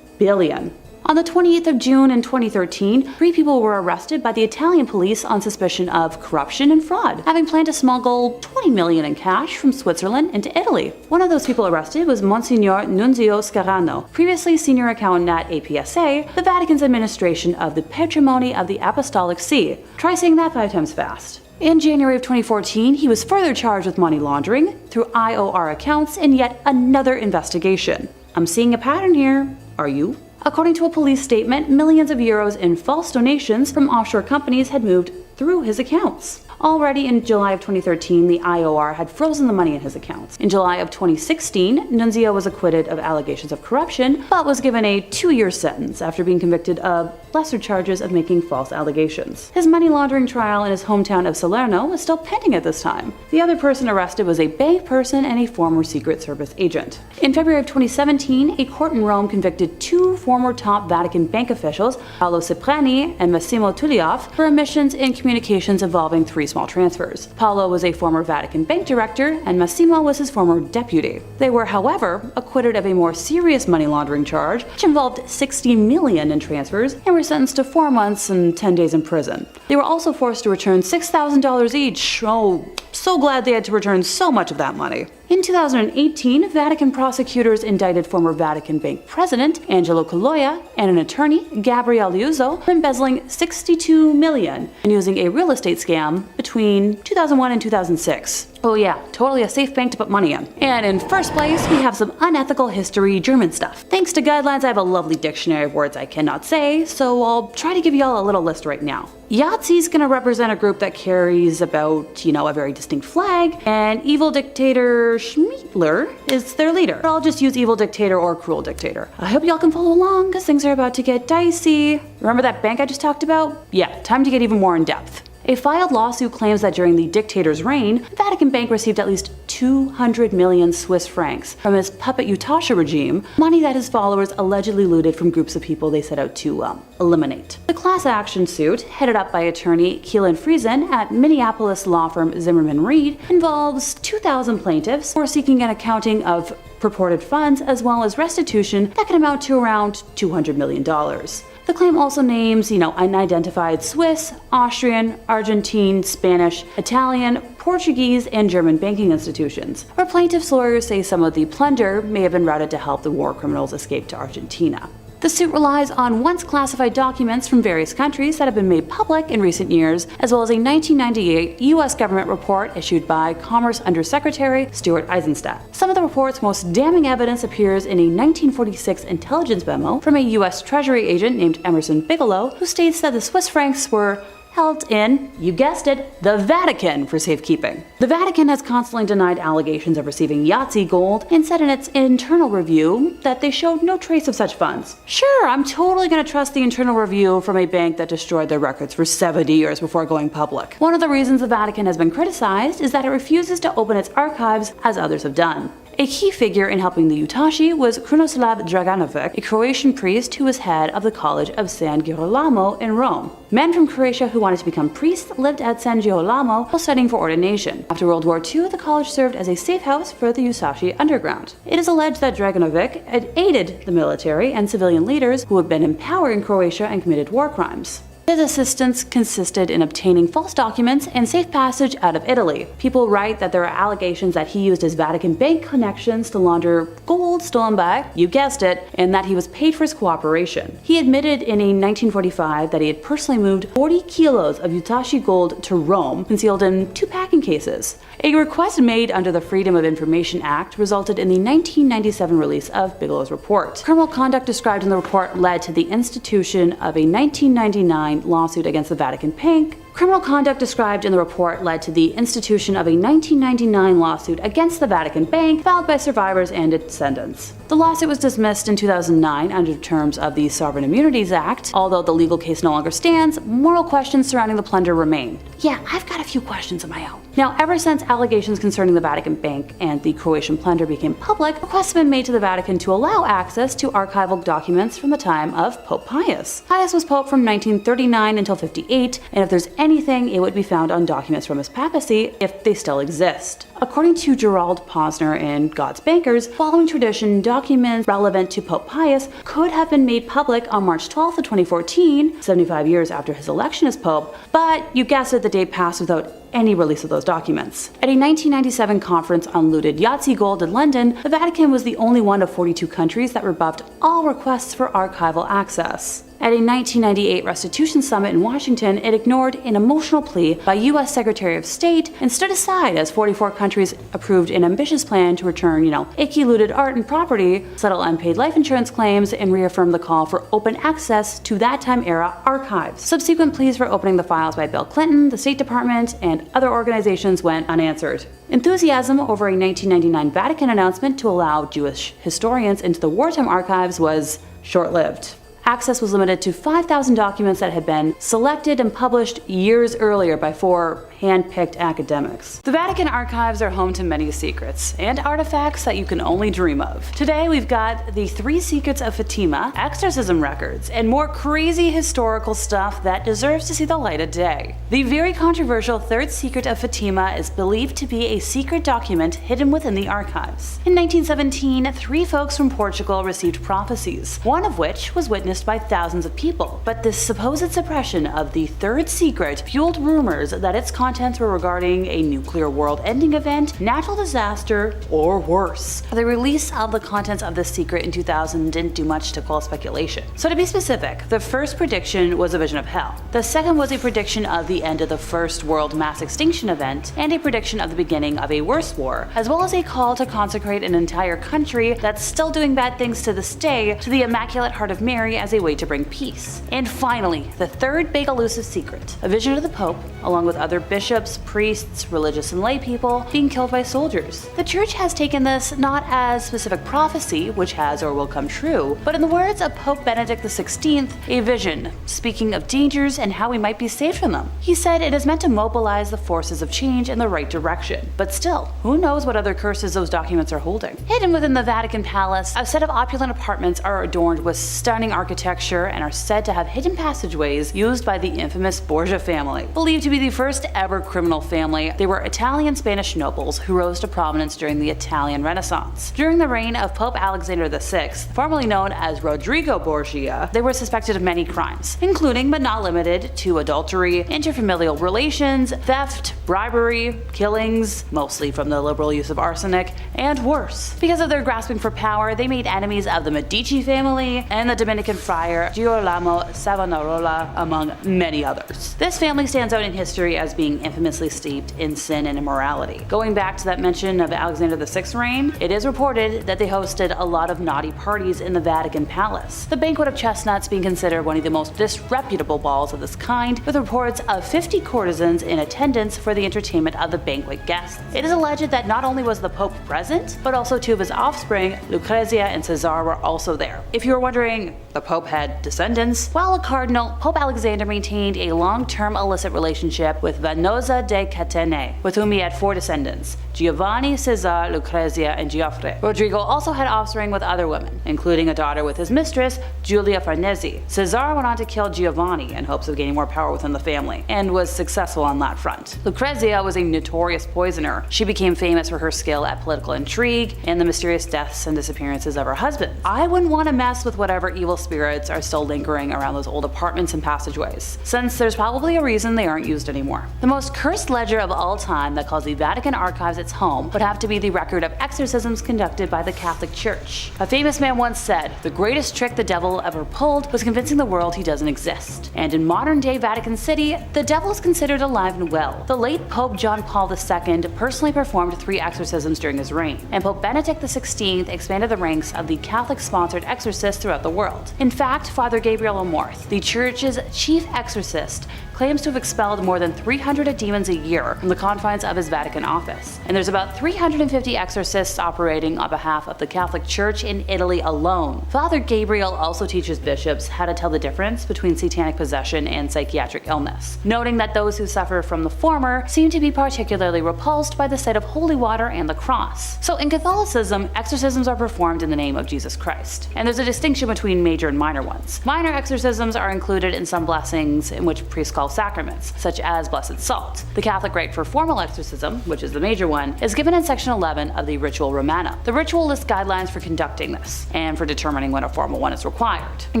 billion. On the 28th of June in 2013, 3 people were arrested by the Italian police on suspicion of corruption and fraud, having planned to smuggle 20 million in cash from Switzerland into Italy. One of those people arrested was Monsignor Nunzio Scarano, previously senior accountant at APSA, the Vatican's administration of the Patrimony of the Apostolic See. Try saying that 5 times fast. In January of 2014, he was further charged with money laundering through IOR accounts in yet another investigation. I'm seeing a pattern here. Are you? According to a police statement, millions of euros in false donations from offshore companies had moved through his accounts. Already in July of 2013, the IOR had frozen the money in his accounts. In July of 2016, Nunzio was acquitted of allegations of corruption, but was given a 2-year sentence after being convicted of lesser charges of making false allegations. His money laundering trial in his hometown of Salerno was still pending at this time. The other person arrested was a bank person and a former Secret Service agent. In February of 2017, a court in Rome convicted 2 former top Vatican Bank officials, Paolo Cipriani and Massimo Tullioff, for omissions in communications involving 3 small transfers. Paolo was a former Vatican Bank director, and Massimo was his former deputy. They were, however, acquitted of a more serious money laundering charge, which involved 60 million in transfers, and were sentenced to 4 months and 10 days in prison. They were also forced to return $6,000 each. Oh, so glad they had to return so much of that money. In 2018, Vatican prosecutors indicted former Vatican Bank president Angelo Colloia and an attorney, Gabriele Liuzzo, for embezzling 62 million and using a real estate scam between 2001 and 2006. Oh yeah, totally a safe bank to put money in. And in first place, we have some unethical history German stuff. Thanks to guidelines, I have a lovely dictionary of words I cannot say, so I'll try to give y'all a little list right now. Yahtzee gonna represent a group that carries about, a very distinct flag, and evil dictator Schmiedler is their leader. I'll just use evil dictator or cruel dictator. I hope y'all can follow along, because things are about to get dicey. Remember that bank I just talked about? Yeah, time to get even more in depth. A filed lawsuit claims that during the dictator's reign, the Vatican Bank received at least 200 million Swiss francs from his puppet Utasha regime, money that his followers allegedly looted from groups of people they set out to eliminate. The class action suit, headed up by attorney Keelan Friesen at Minneapolis law firm Zimmerman Reed, involves 2,000 plaintiffs who are seeking an accounting of purported funds as well as restitution that can amount to around $200 million. The claim also names, unidentified Swiss, Austrian, Argentine, Spanish, Italian, Portuguese, and German banking institutions, where plaintiffs' lawyers say some of the plunder may have been routed to help the war criminals escape to Argentina. The suit relies on once classified documents from various countries that have been made public in recent years, as well as a 1998 U.S. government report issued by Commerce Undersecretary Stuart Eizenstat. Some of the report's most damning evidence appears in a 1946 intelligence memo from a U.S. Treasury agent named Emerson Bigelow, who states that the Swiss francs were held in, you guessed it, the Vatican for safekeeping. The Vatican has constantly denied allegations of receiving Yahtzee gold and said in its internal review that they showed no trace of such funds. Sure, I'm totally gonna trust the internal review from a bank that destroyed their records for 70 years before going public. One of the reasons the Vatican has been criticized is that it refuses to open its archives as others have done. A key figure in helping the Utashi was Krunoslav Draganovic, a Croatian priest who was head of the College of San Girolamo in Rome. Men from Croatia who wanted to become priests lived at San Girolamo while studying for ordination. After World War II, the college served as a safe house for the Usashi underground. It is alleged that Draganovic had aided the military and civilian leaders who had been in power in Croatia and committed war crimes. His assistance consisted in obtaining false documents and safe passage out of Italy. People write that there are allegations that he used his Vatican Bank connections to launder gold stolen by, you guessed it, and that he was paid for his cooperation. He admitted in a 1945 that he had personally moved 40 kilos of Utashi gold to Rome, concealed in 2 packing cases. A request made under the Freedom of Information Act resulted in the 1997 release of Bigelow's report. Criminal conduct described in the report led to the institution of a 1999 lawsuit against the Vatican Bank. Criminal conduct described in the report led to the institution of a 1999 lawsuit against the Vatican Bank filed by survivors and descendants. The lawsuit was dismissed in 2009 under terms of the Sovereign Immunities Act. Although the legal case no longer stands, moral questions surrounding the plunder remain. Yeah, I've got a few questions of my own. Now, ever since allegations concerning the Vatican Bank and the Croatian plunder became public, requests have been made to the Vatican to allow access to archival documents from the time of Pope Pius. Pius was Pope from 1939 until 58, and if there's anything, it would be found on documents from his papacy if they still exist. According to Gerald Posner in God's Bankers, following tradition, documents relevant to Pope Pius could have been made public on March 12th of 2014, 75 years after his election as Pope, but you guessed it, the day passed without any release of those documents. At a 1997 conference on looted Yahtzee gold in London, the Vatican was the only one of 42 countries that rebuffed all requests for archival access. At a 1998 restitution summit in Washington, it ignored an emotional plea by U.S. Secretary of State and stood aside as 44 countries approved an ambitious plan to return, icky looted art and property, settle unpaid life insurance claims, and reaffirm the call for open access to that time era archives. Subsequent pleas for opening the files by Bill Clinton, the State Department, and other organizations went unanswered. Enthusiasm over a 1999 Vatican announcement to allow Jewish historians into the wartime archives was short-lived. Access was limited to 5,000 documents that had been selected and published years earlier by 4 hand-picked academics. The Vatican archives are home to many secrets and artifacts that you can only dream of. Today we've got the 3 secrets of Fatima, exorcism records, and more crazy historical stuff that deserves to see the light of day. The very controversial third secret of Fatima is believed to be a secret document hidden within the archives. In 1917, 3 folks from Portugal received prophecies, one of which was witnessed by thousands of people. But this supposed suppression of the third secret fueled rumors that its contents were regarding a nuclear world-ending event, natural disaster, or worse. The release of the contents of this secret in 2000 didn't do much to quell speculation. So to be specific, the first prediction was a vision of hell. The second was a prediction of the end of the first world mass extinction event, and a prediction of the beginning of a worse war, as well as a call to consecrate an entire country that's still doing bad things to this day to the Immaculate Heart of Mary as a way to bring peace. And finally, the third big elusive secret, a vision of the Pope, along with other bishops, priests, religious and lay people, being killed by soldiers. The Church has taken this not as specific prophecy, which has or will come true, but in the words of Pope Benedict XVI, a vision, speaking of dangers and how we might be saved from them. He said it is meant to mobilize the forces of change in the right direction. But still, who knows what other curses those documents are holding? Hidden within the Vatican Palace, a set of opulent apartments are adorned with stunning architecture and are said to have hidden passageways used by the infamous Borgia family. Believed to be the first ever criminal family, they were Italian-Spanish nobles who rose to prominence during the Italian Renaissance. During the reign of Pope Alexander VI, formerly known as Rodrigo Borgia, they were suspected of many crimes, including but not limited to adultery, interfamilial relations, theft, bribery, killings, mostly from the liberal use of arsenic, and worse. Because of their grasping for power, they made enemies of the Medici family and the Dominican friar Girolamo Savonarola, among many others. This family stands out in history as being infamously steeped in sin and immorality. Going back to that mention of Alexander VI's reign, it is reported that they hosted a lot of naughty parties in the Vatican Palace, the banquet of chestnuts being considered one of the most disreputable balls of this kind, with reports of 50 courtesans in attendance for the entertainment of the banquet guests. It is alleged that not only was the Pope present, but also 2 of his offspring, Lucrezia and Cesar, were also there. If you were wondering, the Pope had descendants. While a cardinal, Pope Alexander maintained a long-term illicit relationship with Vanosa de Catene, with whom he had 4 descendants, Giovanni, Cesar, Lucrezia, and Geoffrey. Rodrigo also had offspring with other women, including a daughter with his mistress, Giulia Farnese. Cesar went on to kill Giovanni in hopes of gaining more power within the family, and was successful on that front. Lucrezia was a notorious poisoner. She became famous for her skill at political intrigue and the mysterious deaths and disappearances of her husband. I wouldn't want to mess with whatever evil spirits are still lingering around those old apartments and passageways, since there's probably a reason they aren't used anymore. The most cursed ledger of all time that calls the Vatican archives its home would have to be the record of exorcisms conducted by the Catholic Church. A famous man once said, "The greatest trick the devil ever pulled was convincing the world he doesn't exist." And in modern day Vatican City, the devil is considered alive and well. The late Pope John Paul II personally performed 3 exorcisms during his reign, and Pope Benedict XVI expanded the ranks of the Catholic-sponsored exorcists throughout the world. In fact, Father Gabriel Amorth, the Church's chief exorcist, claims to have expelled more than 300 demons a year from the confines of his Vatican office. And there's about 350 exorcists operating on behalf of the Catholic Church in Italy alone. Father Gabriel also teaches bishops how to tell the difference between satanic possession and psychiatric illness, noting that those who suffer from the former seem to be particularly repulsed by the sight of holy water and the cross. So in Catholicism, exorcisms are performed in the name of Jesus Christ. And there's a distinction between major and minor ones. Minor exorcisms are included in some blessings in which priests call 12 sacraments, such as blessed salt. The Catholic rite for formal exorcism, which is the major one, is given in section 11 of the Ritual Romana. The ritual lists guidelines for conducting this, and for determining when a formal one is required. In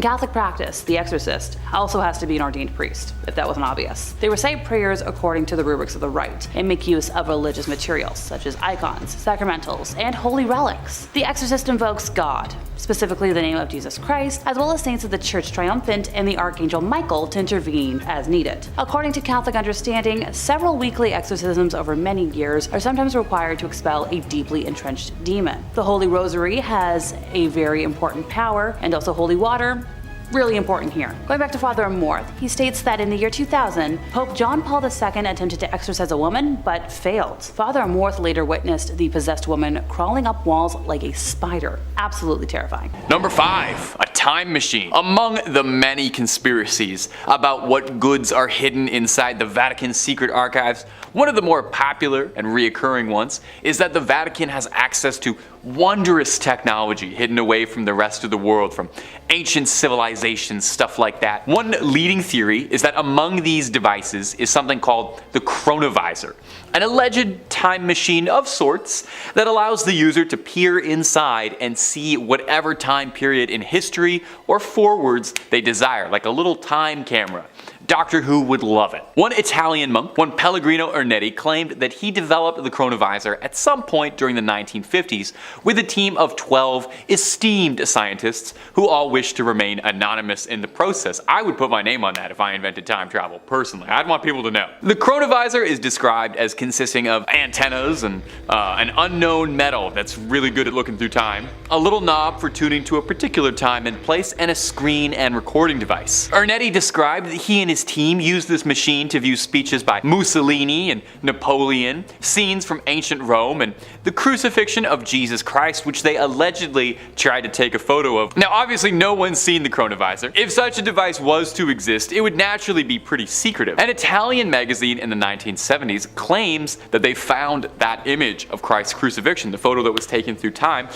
Catholic practice, the exorcist also has to be an ordained priest, if that wasn't obvious. They recite prayers according to the rubrics of the rite, and make use of religious materials, such as icons, sacramentals, and holy relics. The exorcist invokes God, specifically the name of Jesus Christ, as well as saints of the Church Triumphant and the Archangel Michael to intervene as needed. According to Catholic understanding, several weekly exorcisms over many years are sometimes required to expel a deeply entrenched demon. The Holy Rosary has a very important power, and also holy water, really important here. Going back to Father Amorth, he states that in the year 2000, Pope John Paul II attempted to exorcise a woman, but failed. Father Amorth later witnessed the possessed woman crawling up walls like a spider. Absolutely terrifying. Number 5. A time machine. Among the many conspiracies about what goods are hidden inside the Vatican's secret archives, one of the more popular and reoccurring ones is that the Vatican has access to wondrous technology hidden away from the rest of the world, from ancient civilizations, stuff like that. One leading theory is that among these devices is something called the Chronovisor, an alleged time machine of sorts that allows the user to peer inside and see whatever time period in history or forwards they desire, like a little time camera. Doctor Who would love it. One Italian monk, one Pellegrino Ernetti, claimed that he developed the Chronovisor at some point during the 1950s with a team of 12 esteemed scientists who all wished to remain anonymous in the process. I would put my name on that if I invented time travel, personally. I'd want people to know. The Chronovisor is described as consisting of antennas and an unknown metal that's really good at looking through time, a little knob for tuning to a particular time and place, and a screen and recording device. Ernetti described that he and his team used this machine to view speeches by Mussolini and Napoleon, scenes from ancient Rome, and the crucifixion of Jesus Christ, which they allegedly tried to take a photo of. Now obviously no one's seen the Chronovisor. If such a device was to exist, it would naturally be pretty secretive. An Italian magazine in the 1970s claims that they found that image of Christ's crucifixion, the photo that was taken through time,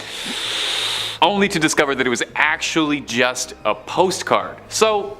only to discover that it was actually just a postcard. So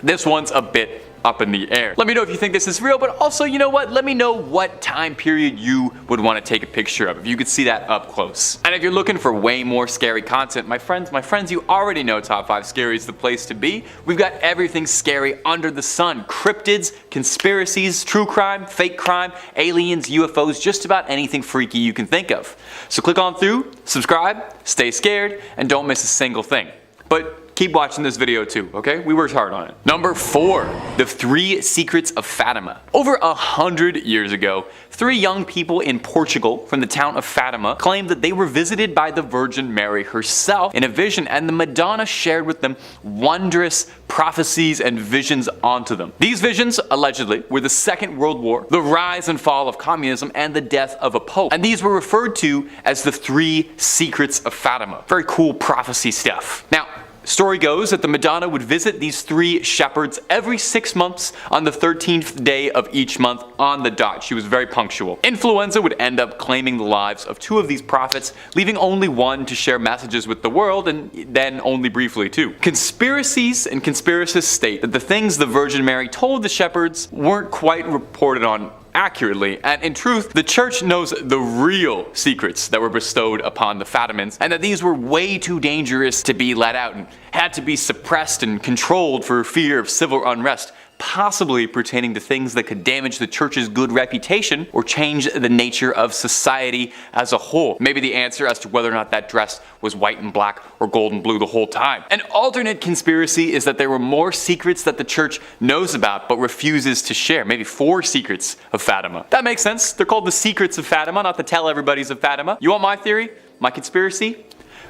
this one's a bit up in the air. Let me know if you think this is real, but also, you know what? Let me know what time period you would want to take a picture of, if you could see that up close. And if you're looking for way more scary content, my friends, you already know Top 5 Scary is the place to be. We've got everything scary under the sun. Cryptids, conspiracies, true crime, fake crime, aliens, UFOs, just about anything freaky you can think of. So click on through, subscribe, stay scared, and don't miss a single thing. But keep watching this video too, okay? We worked hard on it. Number 4, the 3 secrets of Fatima. Over 100 years ago, 3 young people in Portugal from the town of Fatima claimed that they were visited by the Virgin Mary herself in a vision, and the Madonna shared with them wondrous prophecies and visions onto them. These visions, allegedly, were the Second World War, the rise and fall of communism, and the death of a pope. And these were referred to as the 3 secrets of Fatima. Very cool prophecy stuff. Now, story goes that the Madonna would visit these 3 shepherds every 6 months on the 13th day of each month on the dot. She was very punctual. Influenza would end up claiming the lives of 2 of these prophets, leaving only one to share messages with the world, and then only briefly too. Conspiracies and conspiracists state that the things the Virgin Mary told the shepherds weren't quite reported on accurately, and in truth, the church knows the real secrets that were bestowed upon the Fatimans, and that these were way too dangerous to be let out and had to be suppressed and controlled for fear of civil unrest, possibly pertaining to things that could damage the church's good reputation or change the nature of society as a whole. Maybe the answer as to whether or not that dress was white and black or gold and blue the whole time. An alternate conspiracy is that there were more secrets that the church knows about but refuses to share. Maybe 4 secrets of Fatima. That makes sense. They're called the secrets of Fatima, not the tell everybody's of Fatima. You want my theory? My conspiracy?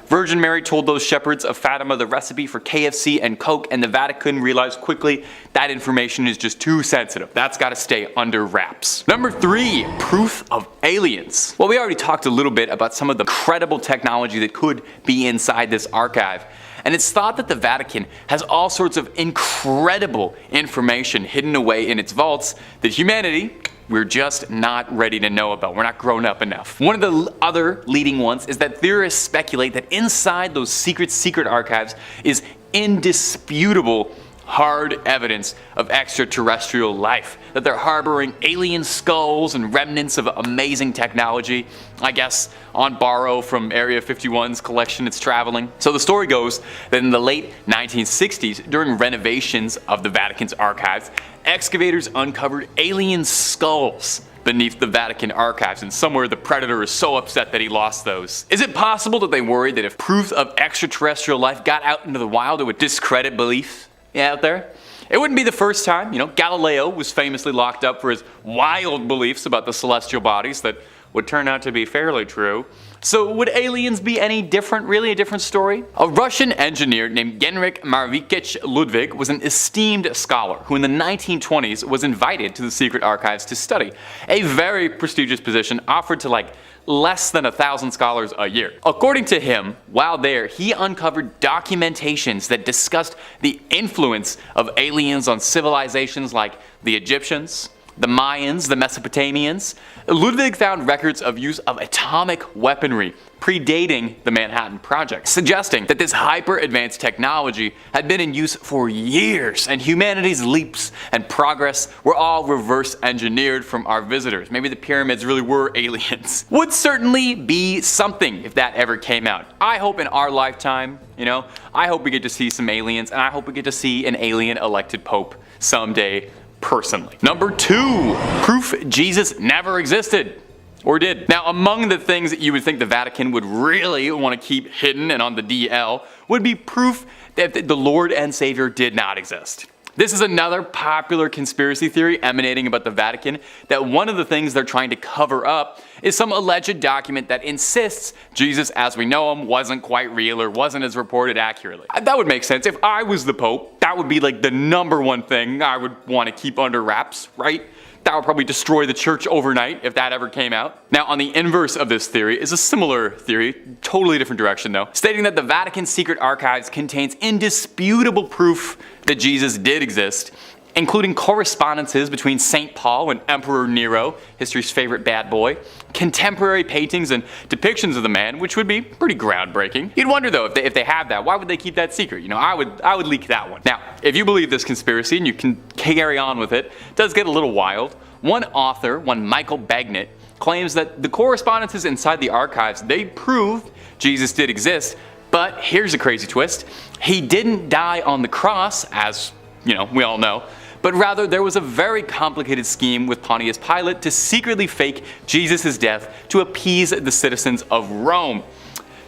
Virgin Mary told those shepherds of Fatima the recipe for KFC and Coke, and the Vatican realized quickly that information is just too sensitive. That's got to stay under wraps. Number 3, proof of aliens. Well, we already talked a little bit about some of the incredible technology that could be inside this archive. And it's thought that the Vatican has all sorts of incredible information hidden away in its vaults that humanity, we're just not ready to know about. We're not grown up enough. One of the other leading ones is that theorists speculate that inside those secret archives is indisputable hard evidence of extraterrestrial life, that they're harboring alien skulls and remnants of amazing technology, I guess on borrow from Area 51's collection it's traveling. So the story goes that in the late 1960s, during renovations of the Vatican's archives, excavators uncovered alien skulls beneath the Vatican archives, and somewhere the predator is so upset that he lost those. Is it possible that they worried that if proof of extraterrestrial life got out into the wild, it would discredit belief out there? It wouldn't be the first time. Galileo was famously locked up for his wild beliefs about the celestial bodies that would turn out to be fairly true. So would aliens be any different, really a different story? A Russian engineer named Genrikh Markovich Ludwig was an esteemed scholar who in the 1920s was invited to the secret archives to study, a very prestigious position offered to less than 1,000 scholars a year. According to him, while there, he uncovered documentations that discussed the influence of aliens on civilizations like the Egyptians, the Mayans, the Mesopotamians. Ludwig found records of use of atomic weaponry predating the Manhattan Project, suggesting that this hyper-advanced technology had been in use for years, and humanity's leaps and progress were all reverse engineered from our visitors. Maybe the pyramids really were aliens. Would certainly be something if that ever came out. I hope in our lifetime, I hope we get to see some aliens, and I hope we get to see an alien elected pope someday. Personally. Number 2, proof Jesus never existed. Or did. Now, among the things that you would think the Vatican would really want to keep hidden and on the DL would be proof that the Lord and Savior did not exist. This is another popular conspiracy theory emanating about the Vatican, that one of the things they're trying to cover up is some alleged document that insists Jesus as we know him wasn't quite real or wasn't as reported accurately. That would make sense. If I was the Pope, that would be the number one thing I would want to keep under wraps, right? That would probably destroy the church overnight if that ever came out. Now, on the inverse of this theory is a similar theory, totally different direction though, stating that the Vatican's secret archives contains indisputable proof that Jesus did exist, including correspondences between St. Paul and Emperor Nero, history's favorite bad boy, contemporary paintings and depictions of the man, which would be pretty groundbreaking. You'd wonder though, if they have that, why would they keep that secret? I would leak that one. Now, if you believe this conspiracy and you can carry on with it, it does get a little wild. One author, Michael Bagnet, claims that the correspondences inside the archives, they prove Jesus did exist, but here's a crazy twist. He didn't die on the cross, as we all know, but rather there was a very complicated scheme with Pontius Pilate to secretly fake Jesus' death to appease the citizens of Rome.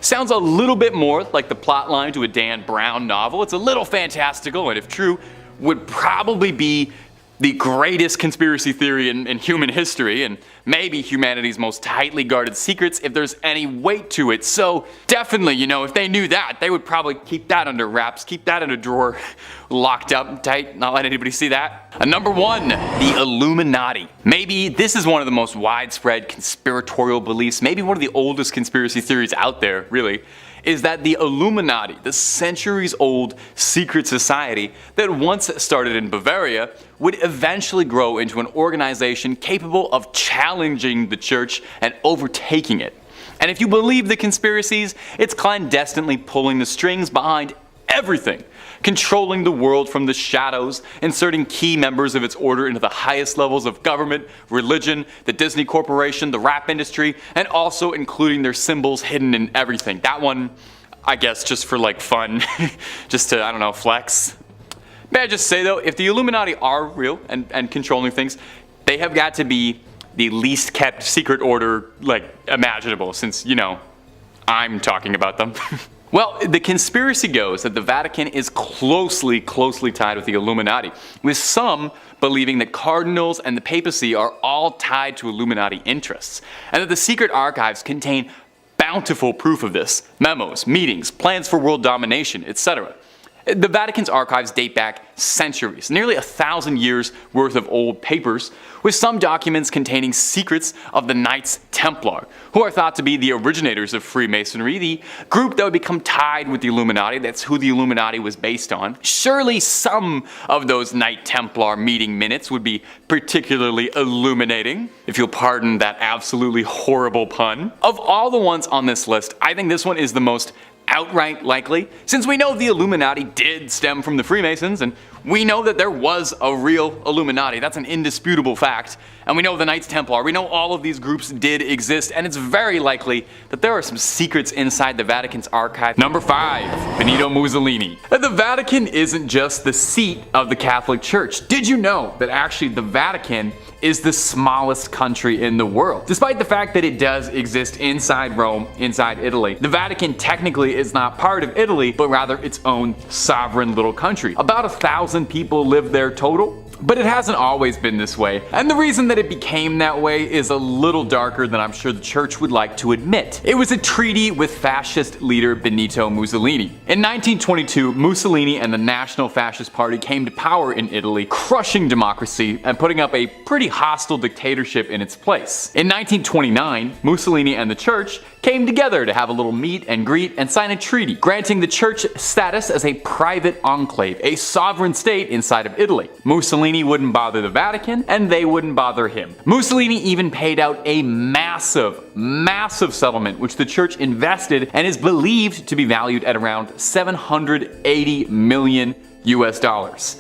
Sounds a little bit more like the plotline to a Dan Brown novel. It's a little fantastical, and if true, would probably be the greatest conspiracy theory in human history, and maybe humanity's most tightly guarded secrets if there's any weight to it. So definitely, if they knew that, they would probably keep that under wraps, keep that in a drawer, locked up tight, not let anybody see that. Number 1, the Illuminati. Maybe this is one of the most widespread conspiratorial beliefs, maybe one of the oldest conspiracy theories out there, really, is that the Illuminati, the centuries-old secret society that once started in Bavaria, would eventually grow into an organization capable of challenging the church and overtaking it. And if you believe the conspiracies, it's clandestinely pulling the strings behind everything, controlling the world from the shadows, inserting key members of its order into the highest levels of government, religion, the Disney Corporation, the rap industry, and also including their symbols hidden in everything. That one, I guess, just for fun, just to, flex. May I just say though, if the Illuminati are real and controlling things, they have got to be the least kept secret order, imaginable, since, I'm talking about them. Well, the conspiracy goes that the Vatican is closely tied with the Illuminati, with some believing that cardinals and the papacy are all tied to Illuminati interests, and that the secret archives contain bountiful proof of this: memos, meetings, plans for world domination, etc. The Vatican's archives date back centuries, nearly 1,000 years worth of old papers, with some documents containing secrets of the Knights Templar, who are thought to be the originators of Freemasonry, the group that would become tied with the Illuminati. That's who the Illuminati was based on. Surely some of those Knight Templar meeting minutes would be particularly illuminating, if you'll pardon that absolutely horrible pun. Of all the ones on this list, I think this one is the most outright likely, since we know the Illuminati did stem from the Freemasons, and we know that there was a real Illuminati. That's an indisputable fact. And we know the Knights Templar. We know all of these groups did exist, and it's very likely that there are some secrets inside the Vatican's archive. Number 5. Benito Mussolini. The Vatican isn't just the seat of the Catholic Church. Did you know that actually the Vatican is the smallest country in the world? Despite the fact that it does exist inside Rome, inside Italy, the Vatican technically is not part of Italy, but rather its own sovereign little country. About 1,000 people live there total. But it hasn't always been this way, and the reason that it became that way is a little darker than I'm sure the church would like to admit. It was a treaty with fascist leader Benito Mussolini. In 1922, Mussolini and the National Fascist Party came to power in Italy, crushing democracy and putting up a pretty hostile dictatorship in its place. In 1929, Mussolini and the church came together to have a little meet and greet and sign a treaty, granting the church status as a private enclave, a sovereign state inside of Italy. Mussolini wouldn't bother the Vatican, and they wouldn't bother him. Mussolini even paid out a massive settlement, which the church invested and is believed to be valued at around $780 million.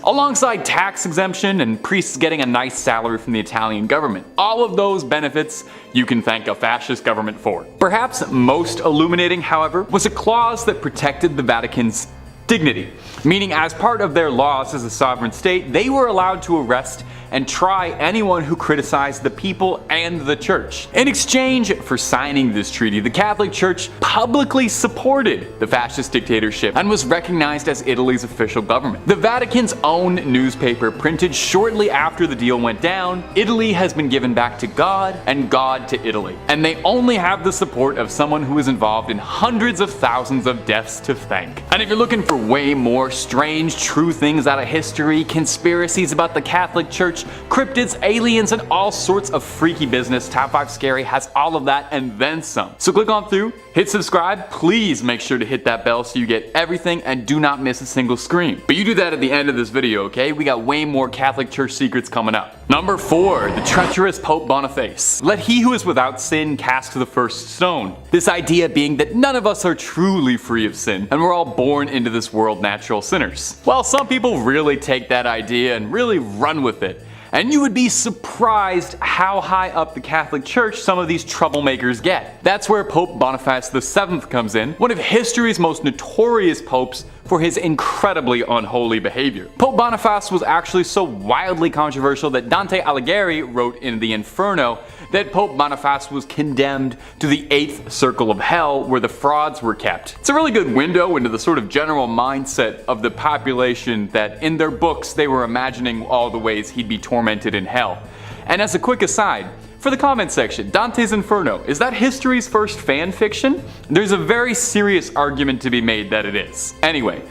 Alongside tax exemption and priests getting a nice salary from the Italian government. All of those benefits you can thank a fascist government for. Perhaps most illuminating, however, was a clause that protected the Vatican's dignity, meaning as part of their laws as a sovereign state, they were allowed to arrest and try anyone who criticized the people and the church. In exchange for signing this treaty, the Catholic Church publicly supported the fascist dictatorship and was recognized as Italy's official government. The Vatican's own newspaper printed shortly after the deal went down, "Italy has been given back to God and God to Italy." And they only have the support of someone who was involved in hundreds of thousands of deaths to thank. And if you're looking for way more strange, true things out of history, conspiracies about the Catholic Church, cryptids, aliens, and all sorts of freaky business, Top 5 Scary has all of that and then some. So click on through, hit subscribe, please make sure to hit that bell so you get everything and do not miss a single scream. But you do that at the end of this video, okay? We got way more Catholic Church secrets coming up. Number 4, the treacherous Pope Boniface. Let he who is without sin cast the first stone. This idea being that none of us are truly free of sin, and we're all born into this world natural sinners. Well, some people really take that idea and really run with it. And you would be surprised how high up the Catholic Church some of these troublemakers get. That's where Pope Boniface VII comes in, one of history's most notorious popes for his incredibly unholy behavior. Pope Boniface was actually so wildly controversial that Dante Alighieri wrote in the Inferno that Pope Boniface was condemned to the 8th circle of hell where the frauds were kept. It's a really good window into the sort of general mindset of the population that in their books they were imagining all the ways he'd be tormented in hell. And as a quick aside, for the comment section, Dante's Inferno, is that history's first fan fiction? There's a very serious argument to be made that it is. Anyway,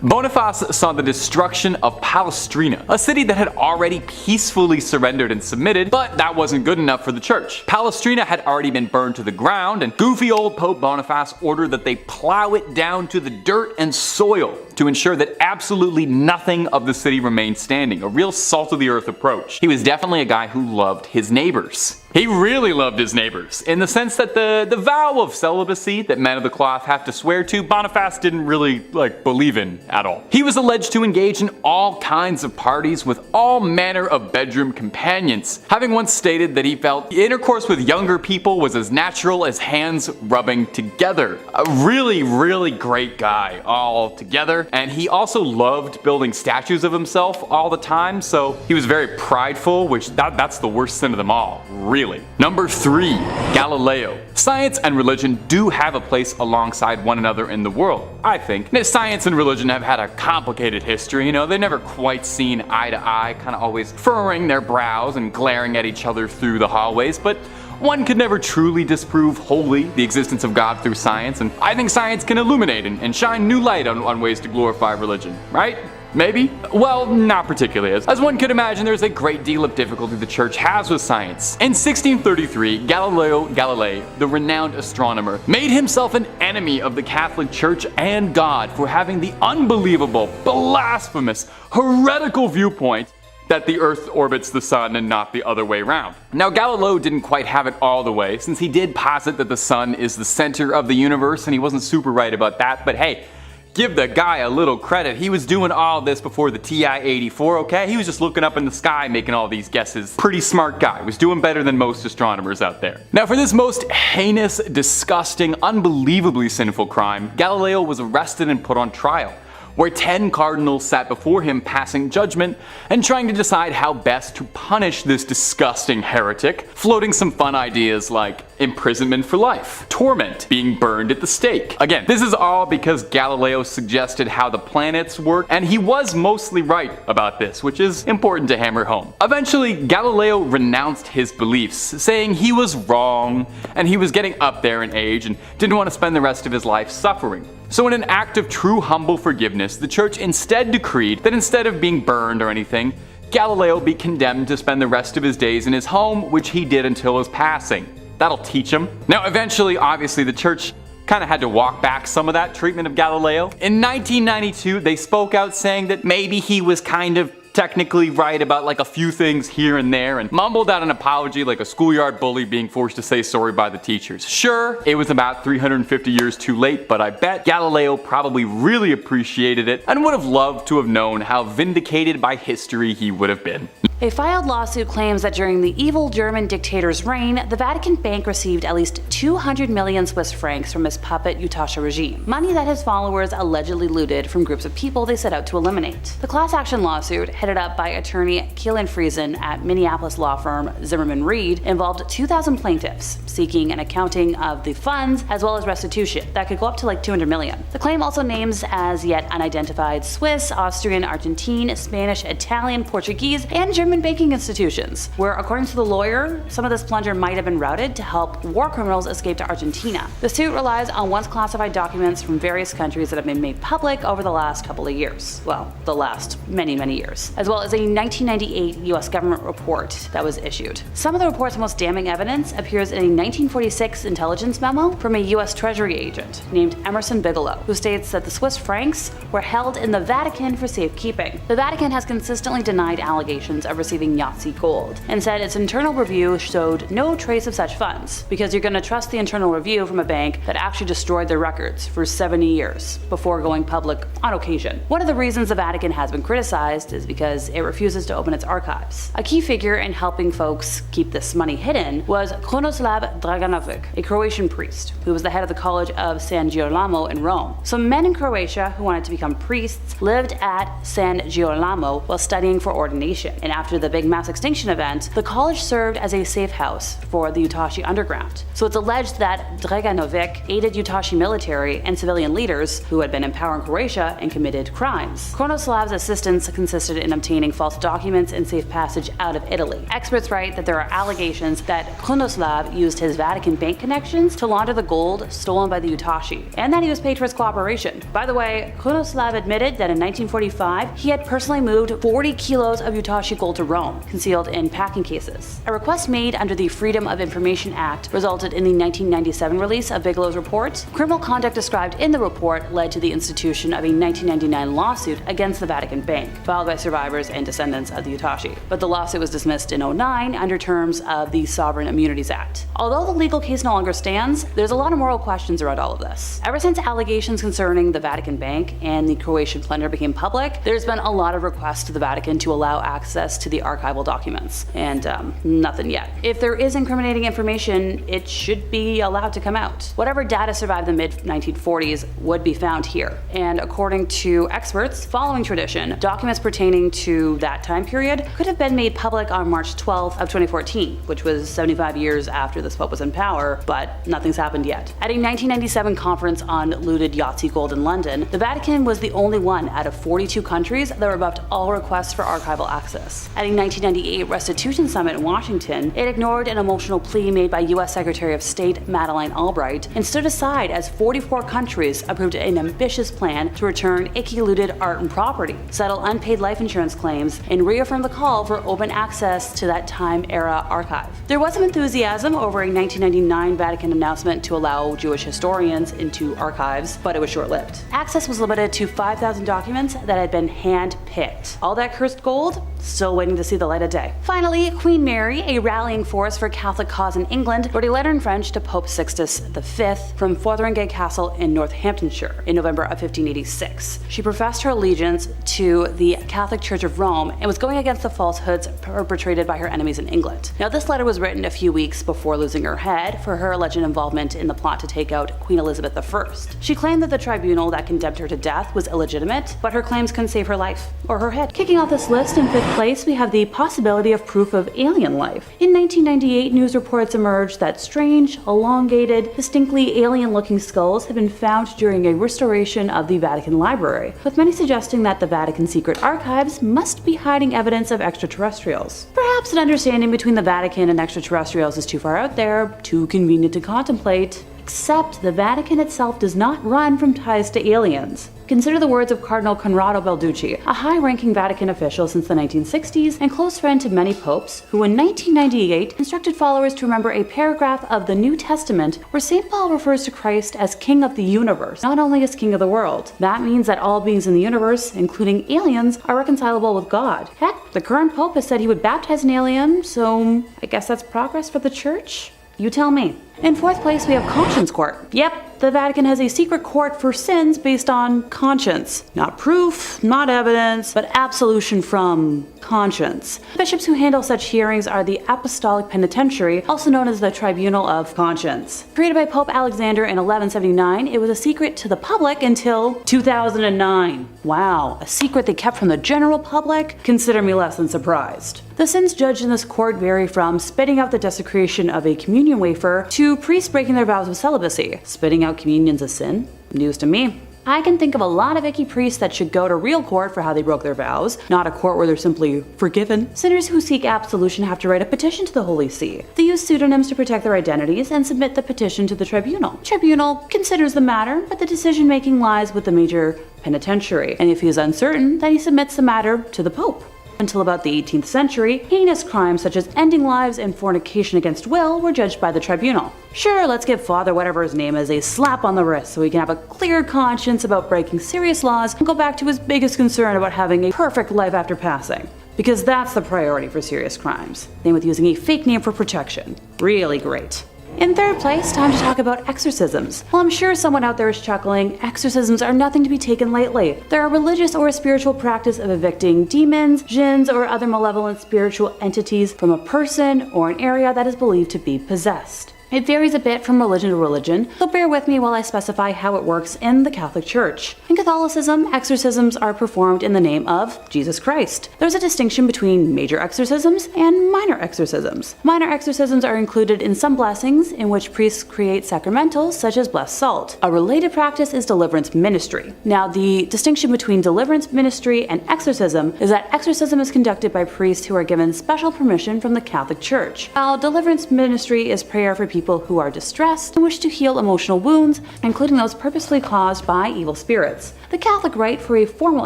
Boniface saw the destruction of Palestrina, a city that had already peacefully surrendered and submitted, but that wasn't good enough for the church. Palestrina had already been burned to the ground, and goofy old Pope Boniface ordered that they plow it down to the dirt and soil to ensure that absolutely nothing of the city remained standing, a real salt of the earth approach. He was definitely a guy who loved his neighbors. He really loved his neighbors, in the sense that the vow of celibacy that men of the cloth have to swear to, Boniface didn't really believe in at all. He was alleged to engage in all kinds of parties with all manner of bedroom companions, having once stated that he felt intercourse with younger people was as natural as hands rubbing together. A really, really great guy all together, and he also loved building statues of himself all the time, so he was very prideful, which that's the worst sin of them all, really. Number 3, Galileo. Science and religion do have a place alongside one another in the world, I think. Now, science and religion have had a complicated history, you know, they've never quite seen eye to eye, kind of always furrowing their brows and glaring at each other through the hallways, but one could never truly disprove wholly the existence of God through science, and I think science can illuminate and shine new light on ways to glorify religion, right? Maybe? Well, not particularly. As one could imagine, there's a great deal of difficulty the church has with science. In 1633, Galileo Galilei, the renowned astronomer, made himself an enemy of the Catholic Church and God for having the unbelievable, blasphemous, heretical viewpoint that the Earth orbits the Sun and not the other way around. Now Galileo didn't quite have it all the way, since he did posit that the Sun is the center of the universe, and he wasn't super right about that, but hey, give the guy a little credit. He was doing all this before the TI-84, okay? He was just looking up in the sky making all these guesses. Pretty smart guy. Was doing better than most astronomers out there. Now for this most heinous, disgusting, unbelievably sinful crime, Galileo was arrested and put on trial, where 10 cardinals sat before him passing judgment and trying to decide how best to punish this disgusting heretic, floating some fun ideas like imprisonment for life, torment, being burned at the stake. Again, this is all because Galileo suggested how the planets work, and he was mostly right about this, which is important to hammer home. Eventually, Galileo renounced his beliefs, saying he was wrong and he was getting up there in age and didn't want to spend the rest of his life suffering. So in an act of true humble forgiveness, the church instead decreed that instead of being burned or anything, Galileo be condemned to spend the rest of his days in his home, which he did until his passing. That'll teach him. Now eventually, obviously, the church kind of had to walk back some of that treatment of Galileo. In 1992, they spoke out saying that maybe he was kind of technically right about like a few things here and there, and mumbled out an apology like a schoolyard bully being forced to say sorry by the teachers. Sure, it was about 350 years too late, but I bet Galileo probably really appreciated it and would have loved to have known how vindicated by history he would have been. A filed lawsuit claims that during the evil German dictator's reign, the Vatican Bank received at least 200 million Swiss francs from his puppet Utashi regime, money that his followers allegedly looted from groups of people they set out to eliminate. The class action lawsuit, headed up by attorney Keelan Friesen at Minneapolis law firm Zimmerman Reed, involved 2,000 plaintiffs, seeking an accounting of the funds as well as restitution that could go up to like 200 million. The claim also names as yet unidentified Swiss, Austrian, Argentine, Spanish, Italian, Portuguese, and German banking institutions, where according to the lawyer, some of this plunder might have been routed to help war criminals escape to Argentina. The suit relies on once classified documents from various countries that have been made public over the last couple of years. Well, the last many years, as well as a 1998 US government report that was issued. Some of the report's most damning evidence appears in a 1946 intelligence memo from a US Treasury agent named Emerson Bigelow, who states that the Swiss francs were held in the Vatican for safekeeping. The Vatican has consistently denied allegations of receiving Yahtzee gold, and said its internal review showed no trace of such funds, because you're going to trust the internal review from a bank that actually destroyed their records for 70 years before going public on occasion. One of the reasons the Vatican has been criticized is because it refuses to open its archives. A key figure in helping folks keep this money hidden was Krunoslav Draganovic, a Croatian priest who was the head of the College of San Girolamo in Rome. So men in Croatia who wanted to become priests lived at San Girolamo while studying for ordination, and after the big mass extinction event, the college served as a safe house for the Utashi underground. So it's alleged that Draganovic aided Utashi military and civilian leaders who had been in power in Croatia and committed crimes. Krunoslav's assistance consisted in obtaining false documents and safe passage out of Italy. Experts write that there are allegations that Krunoslav used his Vatican Bank connections to launder the gold stolen by the Utashi, and that he was paid for his cooperation. By the way, Krunoslav admitted that in 1945 he had personally moved 40 kilos of Utashi gold to Rome, concealed in packing cases. A request made under the Freedom of Information Act resulted in the 1997 release of Bigelow's report. Criminal conduct described in the report led to the institution of a 1999 lawsuit against the Vatican Bank, filed by survivors and descendants of the Utashi. But the lawsuit was dismissed in 2009 under terms of the Sovereign Immunities Act. Although the legal case no longer stands, there's a lot of moral questions around all of this. Ever since allegations concerning the Vatican Bank and the Croatian plunder became public, there's been a lot of requests to the Vatican to allow access to the archival documents, and nothing yet. If there is incriminating information, it should be allowed to come out. Whatever data survived the mid-1940s would be found here, and according to experts following tradition, documents pertaining to that time period could have been made public on March 12th of 2014, which was 75 years after this Pope was in power, but nothing's happened yet. At a 1997 conference on looted Yahtzee gold in London, the Vatican was the only one out of 42 countries that rebuffed all requests for archival access. At a 1998 restitution summit in Washington, it ignored an emotional plea made by US Secretary of State Madeleine Albright and stood aside as 44 countries approved an ambitious plan to return icky looted art and property, settle unpaid life insurance claims, and reaffirm the call for open access to that time-era archive. There was some enthusiasm over a 1999 Vatican announcement to allow Jewish historians into archives, but it was short-lived. Access was limited to 5,000 documents that had been hand-picked picked. All that cursed gold, still waiting to see the light of day. Finally, Queen Mary, a rallying force for Catholic cause in England, wrote a letter in French to Pope Sixtus V from Fotheringay Castle in Northamptonshire in November of 1586. She professed her allegiance to the Catholic Church of Rome and was going against the falsehoods perpetrated by her enemies in England. Now, this letter was written a few weeks before losing her head for her alleged involvement in the plot to take out Queen Elizabeth I. She claimed that the tribunal that condemned her to death was illegitimate, but her claims couldn't save her life or her head. Kicking off this list in 5th place, we have the possibility of proof of alien life. In 1998, news reports emerged that strange, elongated, distinctly alien-looking skulls had been found during a restoration of the Vatican Library, with many suggesting that the Vatican secret archives must be hiding evidence of extraterrestrials. Perhaps an understanding between the Vatican and extraterrestrials is too far out there, too convenient to contemplate. Except the Vatican itself does not run from ties to aliens. Consider the words of Cardinal Conrado Balducci, a high-ranking Vatican official since the 1960s and close friend to many popes, who in 1998 instructed followers to remember a paragraph of the New Testament where St. Paul refers to Christ as King of the universe, not only as King of the world. That means that all beings in the universe, including aliens, are reconcilable with God. Heck, the current pope has said he would baptize an alien, so I guess that's progress for the church? You tell me. In 4th place, we have Conscience Court. Yep, the Vatican has a secret court for sins based on conscience. Not proof, not evidence, but absolution from conscience. Bishops who handle such hearings are the Apostolic Penitentiary, also known as the Tribunal of Conscience. Created by Pope Alexander in 1179, it was a secret to the public until 2009. Wow, a secret they kept from the general public? Consider me less than surprised. The sins judged in this court vary from spitting out the desecration of a communion wafer to priests breaking their vows of celibacy. Spitting out communion's a sin? News to me. I can think of a lot of icky priests that should go to real court for how they broke their vows, not a court where they're simply forgiven. Sinners who seek absolution have to write a petition to the Holy See. They use pseudonyms to protect their identities and submit the petition to the tribunal. The tribunal considers the matter, but the decision-making lies with the major penitentiary, and if he is uncertain, then he submits the matter to the Pope. Until about the 18th century, heinous crimes such as ending lives and fornication against will were judged by the tribunal. Sure, let's give Father whatever his name is a slap on the wrist so he can have a clear conscience about breaking serious laws and go back to his biggest concern about having a perfect life after passing. Because that's the priority for serious crimes. Same with using a fake name for protection. Really great. In 3rd place, time to talk about exorcisms. While I'm sure someone out there is chuckling, exorcisms are nothing to be taken lightly. They're a religious or a spiritual practice of evicting demons, jinns, or other malevolent spiritual entities from a person or an area that is believed to be possessed. It varies a bit from religion to religion, so bear with me while I specify how it works in the Catholic Church. In Catholicism, exorcisms are performed in the name of Jesus Christ. There's a distinction between major exorcisms and minor exorcisms. Minor exorcisms are included in some blessings in which priests create sacramentals such as blessed salt. A related practice is deliverance ministry. Now, the distinction between deliverance ministry and exorcism is that exorcism is conducted by priests who are given special permission from the Catholic Church, while deliverance ministry is prayer for people who are distressed and wish to heal emotional wounds, including those purposefully caused by evil spirits. The Catholic rite for a formal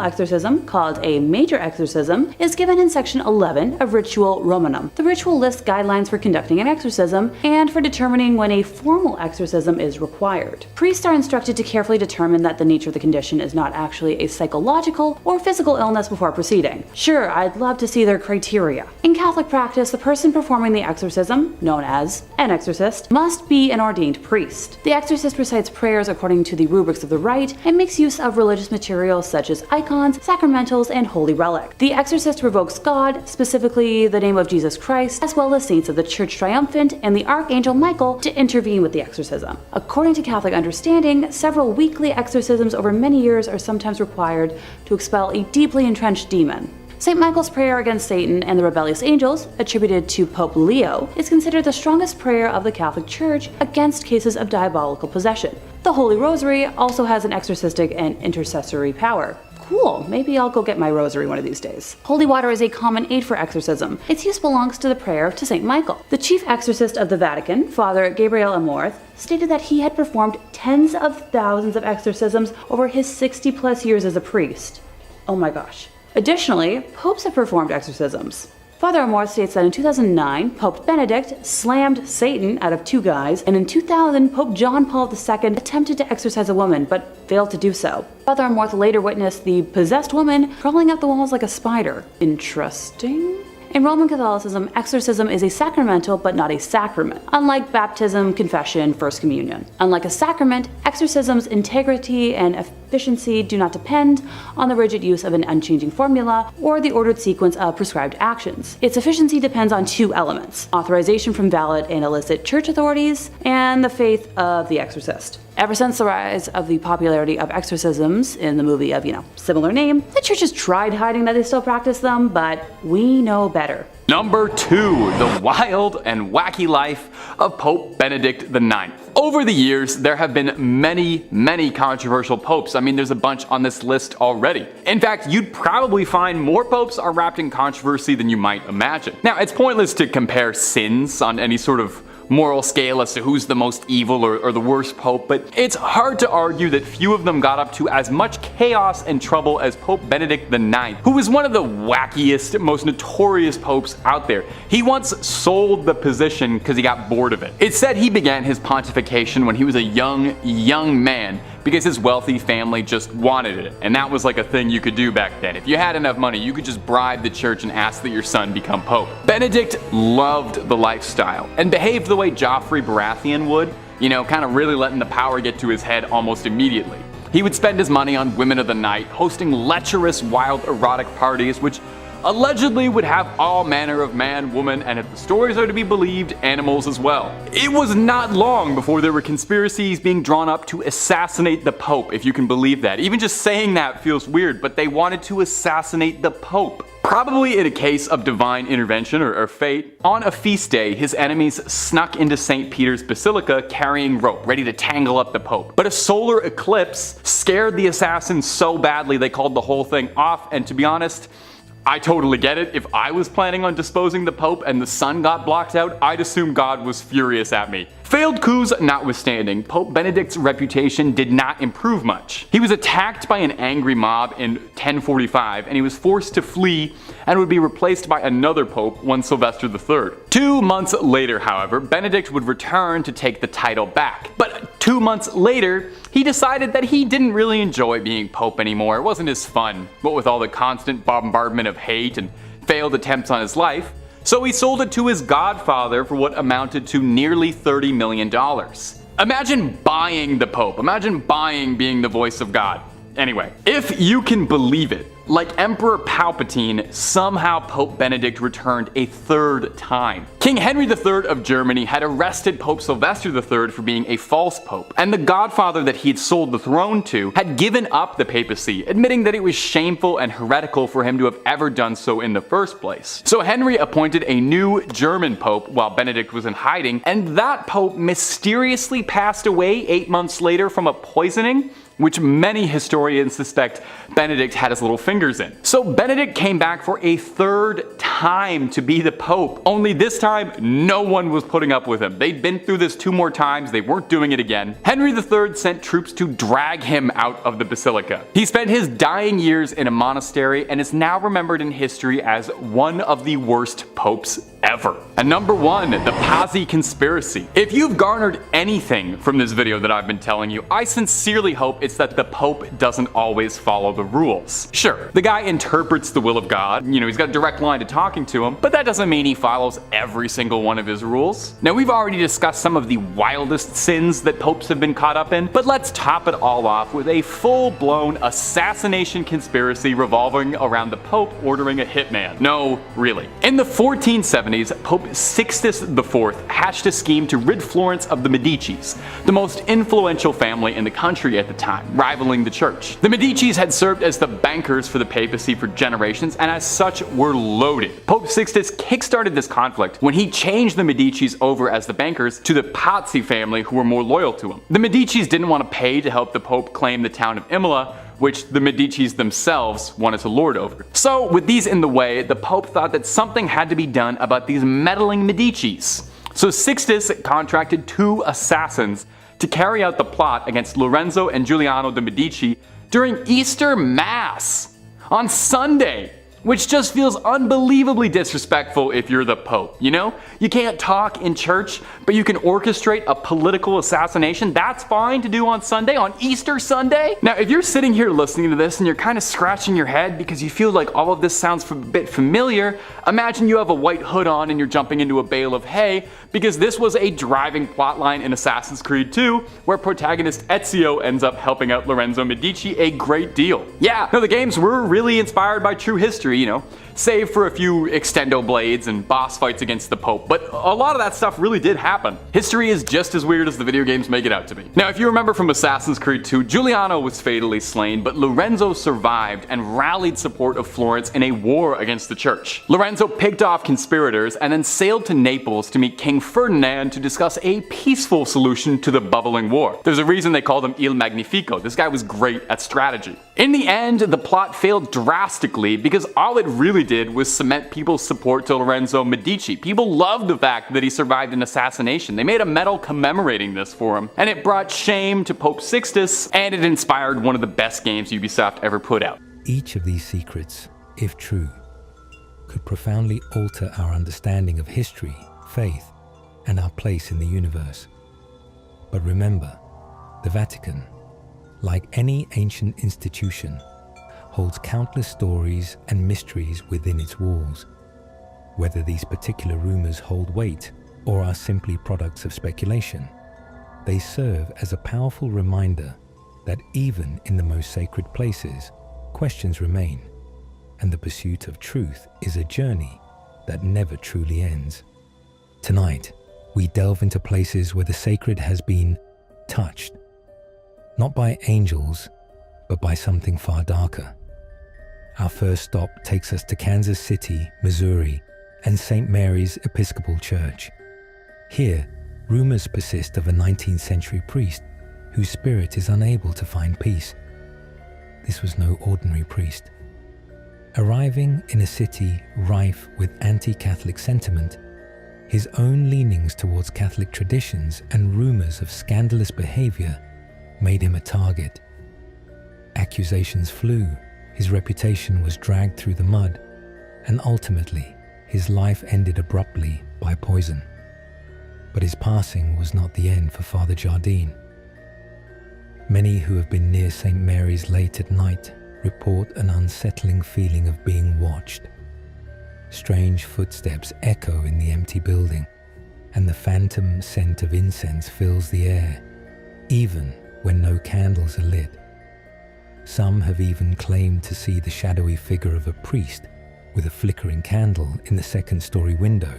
exorcism, called a major exorcism, is given in section 11 of Ritual Romanum. The ritual lists guidelines for conducting an exorcism and for determining when a formal exorcism is required. Priests are instructed to carefully determine that the nature of the condition is not actually a psychological or physical illness before proceeding. Sure, I'd love to see their criteria. In Catholic practice, the person performing the exorcism, known as an exorcist, must be an ordained priest. The exorcist recites prayers according to the rubrics of the rite and makes use of religious materials such as icons, sacramentals, and holy relics. The exorcist revokes God, specifically the name of Jesus Christ, as well as saints of the Church Triumphant and the Archangel Michael, to intervene with the exorcism. According to Catholic understanding, several weekly exorcisms over many years are sometimes required to expel a deeply entrenched demon. St. Michael's prayer against Satan and the rebellious angels, attributed to Pope Leo, is considered the strongest prayer of the Catholic Church against cases of diabolical possession. The Holy Rosary also has an exorcistic and intercessory power. Cool, maybe I'll go get my rosary one of these days. Holy water is a common aid for exorcism. Its use belongs to the prayer to St. Michael. The chief exorcist of the Vatican, Father Gabriel Amorth, stated that he had performed tens of thousands of exorcisms over his 60+ years as a priest. Oh my gosh. Additionally, popes have performed exorcisms. Father Amor states that in 2009, Pope Benedict slammed Satan out of 2 guys, and in 2000, Pope John Paul II attempted to exorcise a woman, but failed to do so. Father Amor later witnessed the possessed woman crawling up the walls like a spider. Interesting. In Roman Catholicism, exorcism is a sacramental but not a sacrament, unlike baptism, confession, First Communion. Unlike a sacrament, exorcism's integrity and efficiency do not depend on the rigid use of an unchanging formula or the ordered sequence of prescribed actions. Its efficiency depends on 2 elements: authorization from valid and illicit church authorities, and the faith of the exorcist. Ever since the rise of the popularity of exorcisms in the movie of, similar name, the church has tried hiding that they still practice them, but we know better. Number 2, the wild and wacky life of Pope Benedict IX. Over the years, there have been many controversial popes. I mean, there's a bunch on this list already. In fact, you'd probably find more popes are wrapped in controversy than you might imagine. Now, it's pointless to compare sins on any sort of moral scale as to who's the most evil or the worst pope, but it's hard to argue that few of them got up to as much chaos and trouble as Pope Benedict IX, who was one of the wackiest, most notorious popes out there. He once sold the position because he got bored of it. It's said he began his pontification when he was a young man because his wealthy family just wanted it, and that was like a thing you could do back then. If you had enough money, you could just bribe the church and ask that your son become pope. Benedict loved the lifestyle and behaved the way Joffrey Baratheon would, kind of really letting the power get to his head almost immediately. He would spend his money on women of the night, hosting lecherous, wild, erotic parties, which allegedly would have all manner of man, woman, and if the stories are to be believed, animals as well. It was not long before there were conspiracies being drawn up to assassinate the Pope, if you can believe that. Even just saying that feels weird, but they wanted to assassinate the Pope. Probably in a case of divine intervention or fate, on a feast day, his enemies snuck into St. Peter's Basilica carrying rope, ready to tangle up the Pope. But a solar eclipse scared the assassins so badly they called the whole thing off, and to be honest, I totally get it. If I was planning on disposing the Pope and the sun got blocked out, I'd assume God was furious at me. Failed coups notwithstanding, Pope Benedict's reputation did not improve much. He was attacked by an angry mob in 1045, and he was forced to flee and would be replaced by another pope, one Sylvester III. 2 months later, however, Benedict would return to take the title back. But 2 months later, he decided that he didn't really enjoy being pope anymore. It wasn't as fun, what with all the constant bombardment of hate and failed attempts on his life. So he sold it to his godfather for what amounted to nearly $30 million. Imagine buying the Pope. Imagine buying being the voice of God. Anyway, if you can believe it, like Emperor Palpatine, somehow Pope Benedict returned a 3rd time. King Henry III of Germany had arrested Pope Sylvester III for being a false pope, and the godfather that he had sold the throne to had given up the papacy, admitting that it was shameful and heretical for him to have ever done so in the first place. So Henry appointed a new German pope while Benedict was in hiding, and that pope mysteriously passed away 8 months later from a poisoning, which many historians suspect Benedict had his little fingers in. So Benedict came back for a 3rd time to be the Pope, only this time no one was putting up with him. They'd been through this 2 more times, they weren't doing it again. Henry III sent troops to drag him out of the basilica. He spent his dying years in a monastery and is now remembered in history as one of the worst popes ever. And number 1, the Pazzi conspiracy. If you've garnered anything from this video that I've been telling you, I sincerely hope it's that the Pope doesn't always follow the rules. Sure, the guy interprets the will of God, he's got a direct line to talking to him, but that doesn't mean he follows every single one of his rules. Now, we've already discussed some of the wildest sins that popes have been caught up in, but let's top it all off with a full-blown assassination conspiracy revolving around the Pope ordering a hitman. No, really. In the 1470s, Pope Sixtus IV hatched a scheme to rid Florence of the Medicis, the most influential family in the country at the time, rivaling the church. The Medicis had served as the bankers for the papacy for generations, and as such were loaded. Pope Sixtus kickstarted this conflict when he changed the Medicis over as the bankers to the Pazzi family, who were more loyal to him. The Medicis didn't want to pay to help the Pope claim the town of Imola, which the Medicis themselves wanted to lord over. So with these in the way, the Pope thought that something had to be done about these meddling Medicis. So Sixtus contracted 2 assassins to carry out the plot against Lorenzo and Giuliano de' Medici during Easter Mass on Sunday. which just feels unbelievably disrespectful if you're the Pope, you know? You can't talk in church, but you can orchestrate a political assassination. That's fine to do on Sunday, on Easter Sunday? Now, if you're sitting here listening to this and you're kind of scratching your head because you feel like all of this sounds a bit familiar, imagine you have a white hood on and you're jumping into a bale of hay, because this was a driving plotline in Assassin's Creed 2, where protagonist Ezio ends up helping out Lorenzo Medici a great deal. Yeah, no, the games were really inspired by true history, you know, save for a few extendo blades and boss fights against the Pope, but a lot of that stuff really did happen. History is just as weird as the video games make it out to be. Now, if you remember from Assassin's Creed 2, Giuliano was fatally slain, but Lorenzo survived and rallied support of Florence in a war against the church. Lorenzo picked off conspirators and then sailed to Naples to meet King Ferdinand to discuss a peaceful solution to the bubbling war. There's a reason they called him Il Magnifico. This guy was great at strategy. In the end, the plot failed drastically because all it really did was cement people's support to Lorenzo Medici. People loved the fact that he survived an assassination. They made a medal commemorating this for him, and it brought shame to Pope Sixtus, and it inspired one of the best games Ubisoft ever put out. Each of these secrets, if true, could profoundly alter our understanding of history, faith, and our place in the universe. But remember, the Vatican, like any ancient institution, holds countless stories and mysteries within its walls. Whether these particular rumors hold weight or are simply products of speculation, they serve as a powerful reminder that even in the most sacred places, questions remain, and the pursuit of truth is a journey that never truly ends. Tonight, we delve into places where the sacred has been touched, not by angels, but by something far darker. Our first stop takes us to Kansas City, Missouri, and St. Mary's Episcopal Church. Here, rumors persist of a 19th century priest whose spirit is unable to find peace. This was no ordinary priest. Arriving in a city rife with anti-Catholic sentiment, his own leanings towards Catholic traditions and rumors of scandalous behavior made him a target. Accusations flew, his reputation was dragged through the mud, and ultimately, his life ended abruptly by poison. But his passing was not the end for Father Jardine. Many who have been near St. Mary's late at night report an unsettling feeling of being watched. Strange footsteps echo in the empty building, and the phantom scent of incense fills the air, even when no candles are lit. Some have even claimed to see the shadowy figure of a priest with a flickering candle in the second-story window,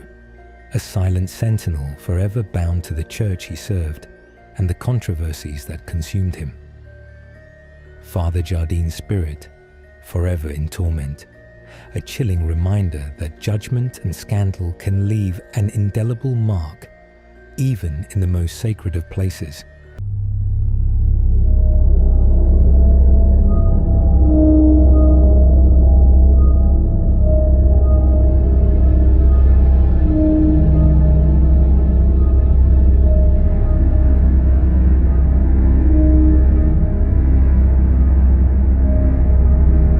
a silent sentinel forever bound to the church he served and the controversies that consumed him. Father Jardine's spirit, forever in torment, a chilling reminder that judgment and scandal can leave an indelible mark, even in the most sacred of places.